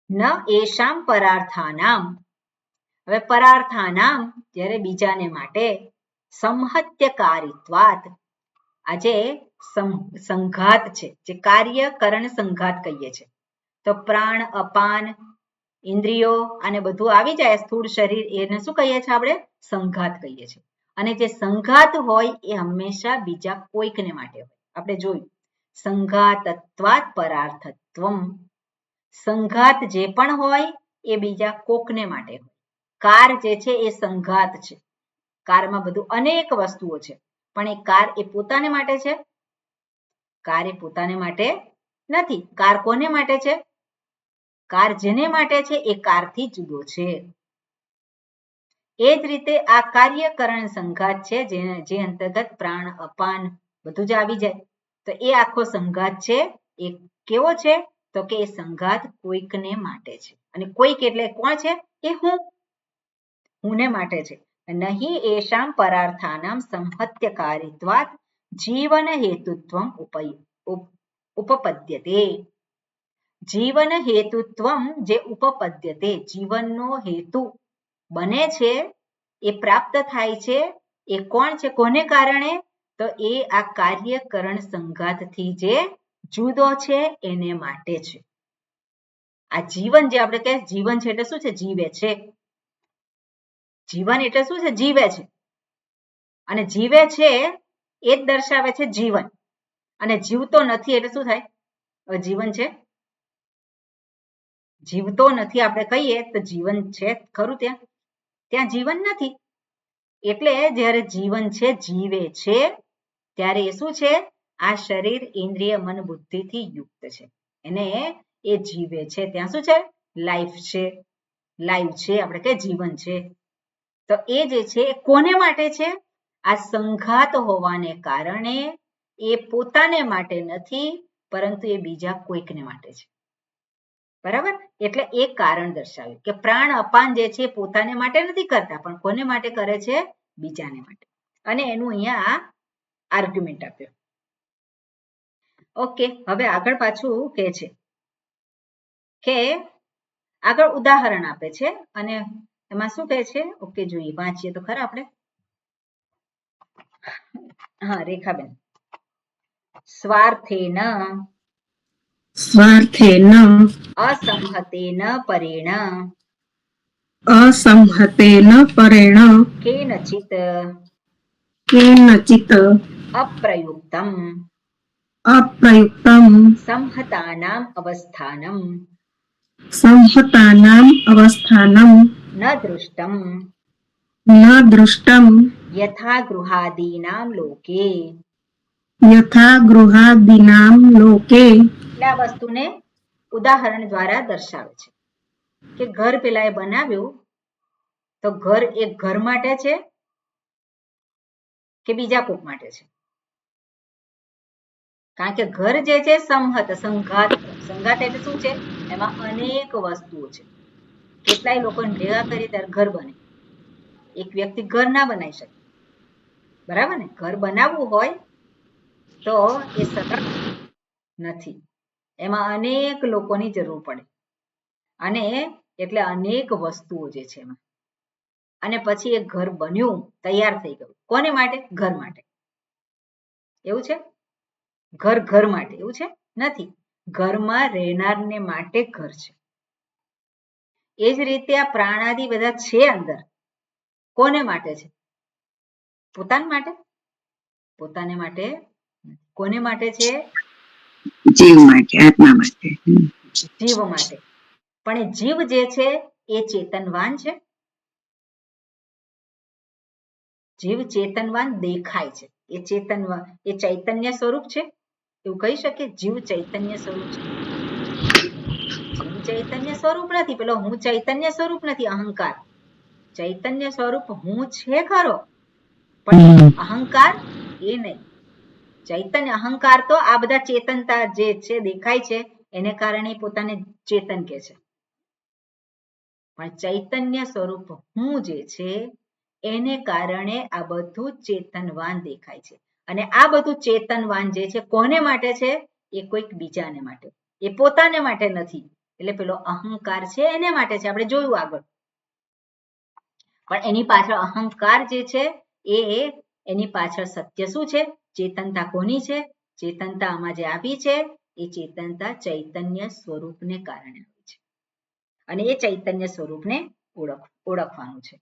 Speaker 1: ન એષામ પરાર્થાનામ. હવે પરાર્થાનામ જ્યારે બીજાને માટે, સંહત્યકારિત્વાત, આજે સંઘાત છે, જે કાર્ય કરણ સંઘાત કહીએ છીએ. તો પ્રાણ, અપાન, ઇન્દ્રિયો અને બધું આવી જાય સ્થૂળ શરીર, એને શું કહીએ છીએ આપણે? સંઘાત કહીએ છીએ. અને જે સંઘાત હોય એ હંમેશા બીજા કોઈકને માટે હોય. આપણે જોયું સંઘાતત્વાત પરાર્થત્વમ. સંઘાત જે પણ હોય એ બીજા કોકને માટે હોય. કાર જે છે એ સંઘાત છે. કારમાં બધું અનેક વસ્તુઓ છે, પણ એ કાર એ પોતાને માટે છે? કાર એ પોતાને માટે નથી. કાર કોને માટે છે? કાર જેને માટે છે એ કારથી જુદો છે. એ જ રીતે આ કાર્યકરણ સંઘાત છે, જે અંતર્ગત પ્રાણ, અપાન બધું જ આવી જાય. તો એ આખો સંઘાત છે એ કેવો છે? તો કે એ સંઘાત કોઈકને માટે છે. અને કોઈક એટલે કોણ છે? એ હુંને માટે છે. નહીં એષામ પરાર્થાનામ સંહત્યકારિત્વાત જીવન હેતુત્વમ ઉપપદ્યતે. જીવન હેતુત્વમ જે ઉપપદ્યતે, જીવનનો હેતુ બને છે, એ પ્રાપ્ત થાય છે, એ કોણ છે? કોને કારણે? તો એ આ કાર્યકરણ સંઘાતથી જે જુદો છે એને માટે છે. આ જીવન જે આપણે કહે જીવન છે એટલે શું છે? જીવે છે. જીવન એટલે શું છે? જીવે છે. અને જીવે છે એ જ દર્શાવે છે જીવન. અને જીવતો નથી એટલે શું થાય? હવે જીવન છે, જીવતો નથી આપણે કહીએ તો જીવન છે ખરું? ત્યાં જીવન નથી. એટલે જ્યારે જીવન છે, જીવે છે, ત્યારે એ શું છે? આ શરીર, ઇન્દ્રિય, મન, બુદ્ધિથી યુક્ત છે. એને એ જીવે છે. ત્યાં શું છે? લાઈફ છે. લાઈવ છે, આપણે કે જીવન છે. તો એ જે છે એ કોને માટે છે? આ સંઘાત હોવાને કારણે એ પોતાને માટે નથી, પરંતુ એ બીજા કોઈકને માટે છે. બરાબર? એટલે એ કારણ દર્શાવ્યું કે પ્રાણ, અપાન જે છે પોતાને માટે નથી કરતા, પણ કોને માટે કરે છે? બીજાને માટે. અને એનું અહીંયા આર્ગ્યુમેન્ટ આપ્યો. ઓકે, હવે આગળ પાછું કહે છે કે આગળ ઉદાહરણ આપે છે અને એમાં શું કહે છે? ઓકે, જોઈએ, વાંચીએ તો ખરા આપણે. હા, રેખાબેન. સ્વાર્થેન અસંહતેન પરેણ
Speaker 2: પરેણ
Speaker 1: કેનચિત અપ્રયુક્તમ સંહતાનામ અવસ્થાનમ ન દૃષ્ટમ યથા ગૃહાદીનામ લોકે. એટલે આ વસ્તુને ઉદાહરણ દ્વારા દર્શાવે છે કે ઘર પેલા એ બનાવ્યું, તો ઘર એ ઘર માટે છે કે બીજા કોક માટે છે? કારણ કે ઘર જે છે સંઘાત એટલે શું છે? એમાં અનેક વસ્તુઓ છે. કેટલાય લોકોને ભેગા કરી ત્યારે ઘર બને. એક વ્યક્તિ ઘર ના બનાવી શકે. બરાબર ને? ઘર બનાવવું હોય તો એ સરળ નથી. એમાં અનેક લોકોની જરૂર પડે. અને એટલે અનેક વસ્તુઓ જે છે એમાં. અને પછી એ ઘર બન્યું, તૈયાર થઈ ગયું. કોને માટે? ઘર માટે. એવું છે? ઘર માટે એવું છે? નથી. ઘરમાં રહેનારને માટે ઘર છે. એ જ રીતે આ પ્રાણાદિ બધા છે અંદર, કોને માટે છે? પોતાને માટે? પોતાને માટે. કોને માટે છે?
Speaker 3: જીવ માટે, આત્મા માટે.
Speaker 1: જીવ માટે. પણ એ જીવ જે છે એ ચેતનવાન છે? જીવ ચેતનવાન દેખાય છે. એ ચેતનવાન, એ ચૈતન્ય સ્વરૂપ છે એવું કહી શકીએ? જીવ ચૈતન્ય સ્વરૂપ છે? જીવ ચૈતન્ય સ્વરૂપ નથી. પેલો હું ચૈતન્ય સ્વરૂપ નથી, અહંકાર. ચૈતન્ય સ્વરૂપ હું છે ખરો, પણ અહંકાર એ નહીં. ચૈતન્ય, અહંકાર તો આ બધા ચેતનતા જે છે દેખાય છે એને કારણે પોતાને ચેતન કહે છે. પણ ચૈતન્ય સ્વરૂપ હું જે છે એને કારણે આ બધું ચેતનવાન દેખાય છે. અને આ બધું ચેતનવાન જે છે કોને માટે છે? એ કોઈક બીજાને માટે. એ પોતાને માટે નથી. એટલે પેલો અહંકાર છે એને માટે છે. આપણે જોયું આગળ. પણ એની પાછળ અહંકાર જે છે એ એની પાછળ સત્ય શું છે? ચેતનતા કોની છે? ચેતનતા આમાં જે આવી છે એ ચેતનતા ચૈતન્ય સ્વરૂપને કારણે આવી છે. અને એ ચૈતન્ય સ્વરૂપને ઓળખવાનું છે.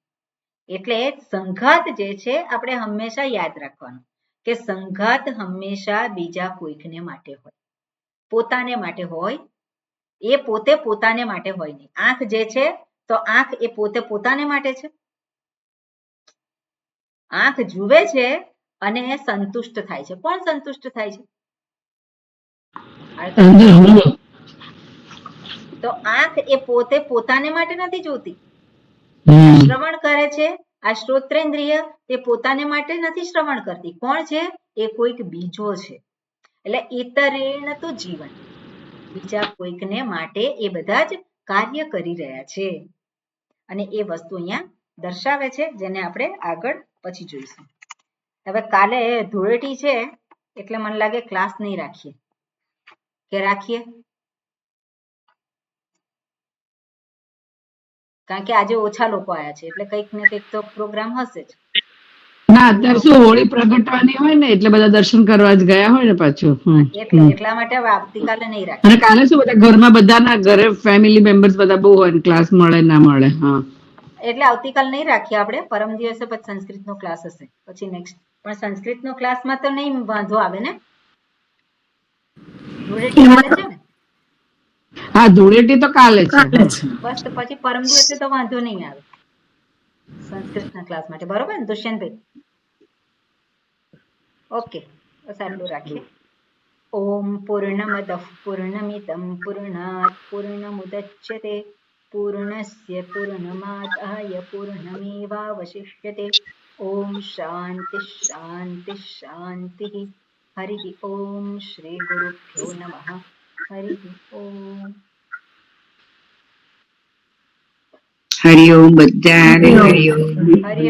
Speaker 1: એટલે સંઘાત જે છે આપણે હંમેશા યાદ રાખવાનું કે કે સંઘાત હંમેશા બીજા કોઈકને માટે હોય, પોતાને માટે હોય. એ પોતે પોતાને માટે હોય નહીં. આંખ જે છે તો આંખ એ પોતે પોતાને માટે છે. આંખ જુએ છે અને સંતુષ્ટ થાય છે. કોણ સંતુષ્ટ થાય છે? તો આંખ એ પોતે પોતાને માટે નથી જોતી. શ્રવણ કરે છે, આ શ્રોત્રેન્દ્રિય એ પોતાને માટે નથી શ્રવણ કરતી. કોણ છે? એ કોઈક બીજો છે. એટલે ઇતરેણ તો જીવન, બીજા કોઈકને માટે એ બધા જ કાર્ય કરી રહ્યા છે. અને એ વસ્તુ અહીંયા દર્શાવે છે, જેને આપણે આગળ પછી જોઈશું. હવે કાલે ધૂળેટી છે એટલે મને લાગે ક્લાસ નહીં રાખીએ, કે રાખીએ? કારણ કે આજે ઓછા લોકો આવ્યા છે એટલે કંઈક ને કંઈક તો પ્રોગ્રામ હશે જ.
Speaker 5: ના અત્યારે શું હોળી પ્રગટવાની હોય ને એટલે બધા દર્શન કરવા જ ગયા હોય ને પાછું.
Speaker 1: એટલા માટે હવે આવતીકાલે નહીં રાખે.
Speaker 5: અને કાલે શું બધા ઘરમાં બધાના ઘરે ફેમિલી મેમ્બર્સ બધા બહુ હોય, ક્લાસ મળે ના મળે. હા
Speaker 1: એટલે આવતીકાલ નહીં રાખીએ આપણે, પરમ દિવસે પછી સંસ્કૃતનો ક્લાસ હશે પછી નેક્સ્ટ. પણ સંસ્કૃતનો ક્લાસમાં તો નહીં વાંધો આવે ને? ધૂળેટી કાલે છે ને?
Speaker 5: હા ધૂળેટી તો કાલે છે.
Speaker 1: બસ તો પછી પરમ દિવસે તો વાંધો નહીં આવે સંસ્કૃતના ક્લાસ માટે. બરોબર ને દુષ્યંતભાઈ? ઓકે, બસ આટલું રાખીએ. ઓમ પૂર્ણમદ પૂર્ણમિદં પૂર્ણાત પૂર્ણમુદચ્યતે પૂર્ણસ્ય પૂર્ણમાદાય પૂર્ણમેવાવશિષ્યતે. ઓમ શાંતિ શાંતિ શાંતિ. હરિ ઓમ શ્રી ગુરુભ્યો નમઃ. હરિ ઓમ.
Speaker 3: હરિઓમ બધાને હરિઓમ.
Speaker 1: હરિ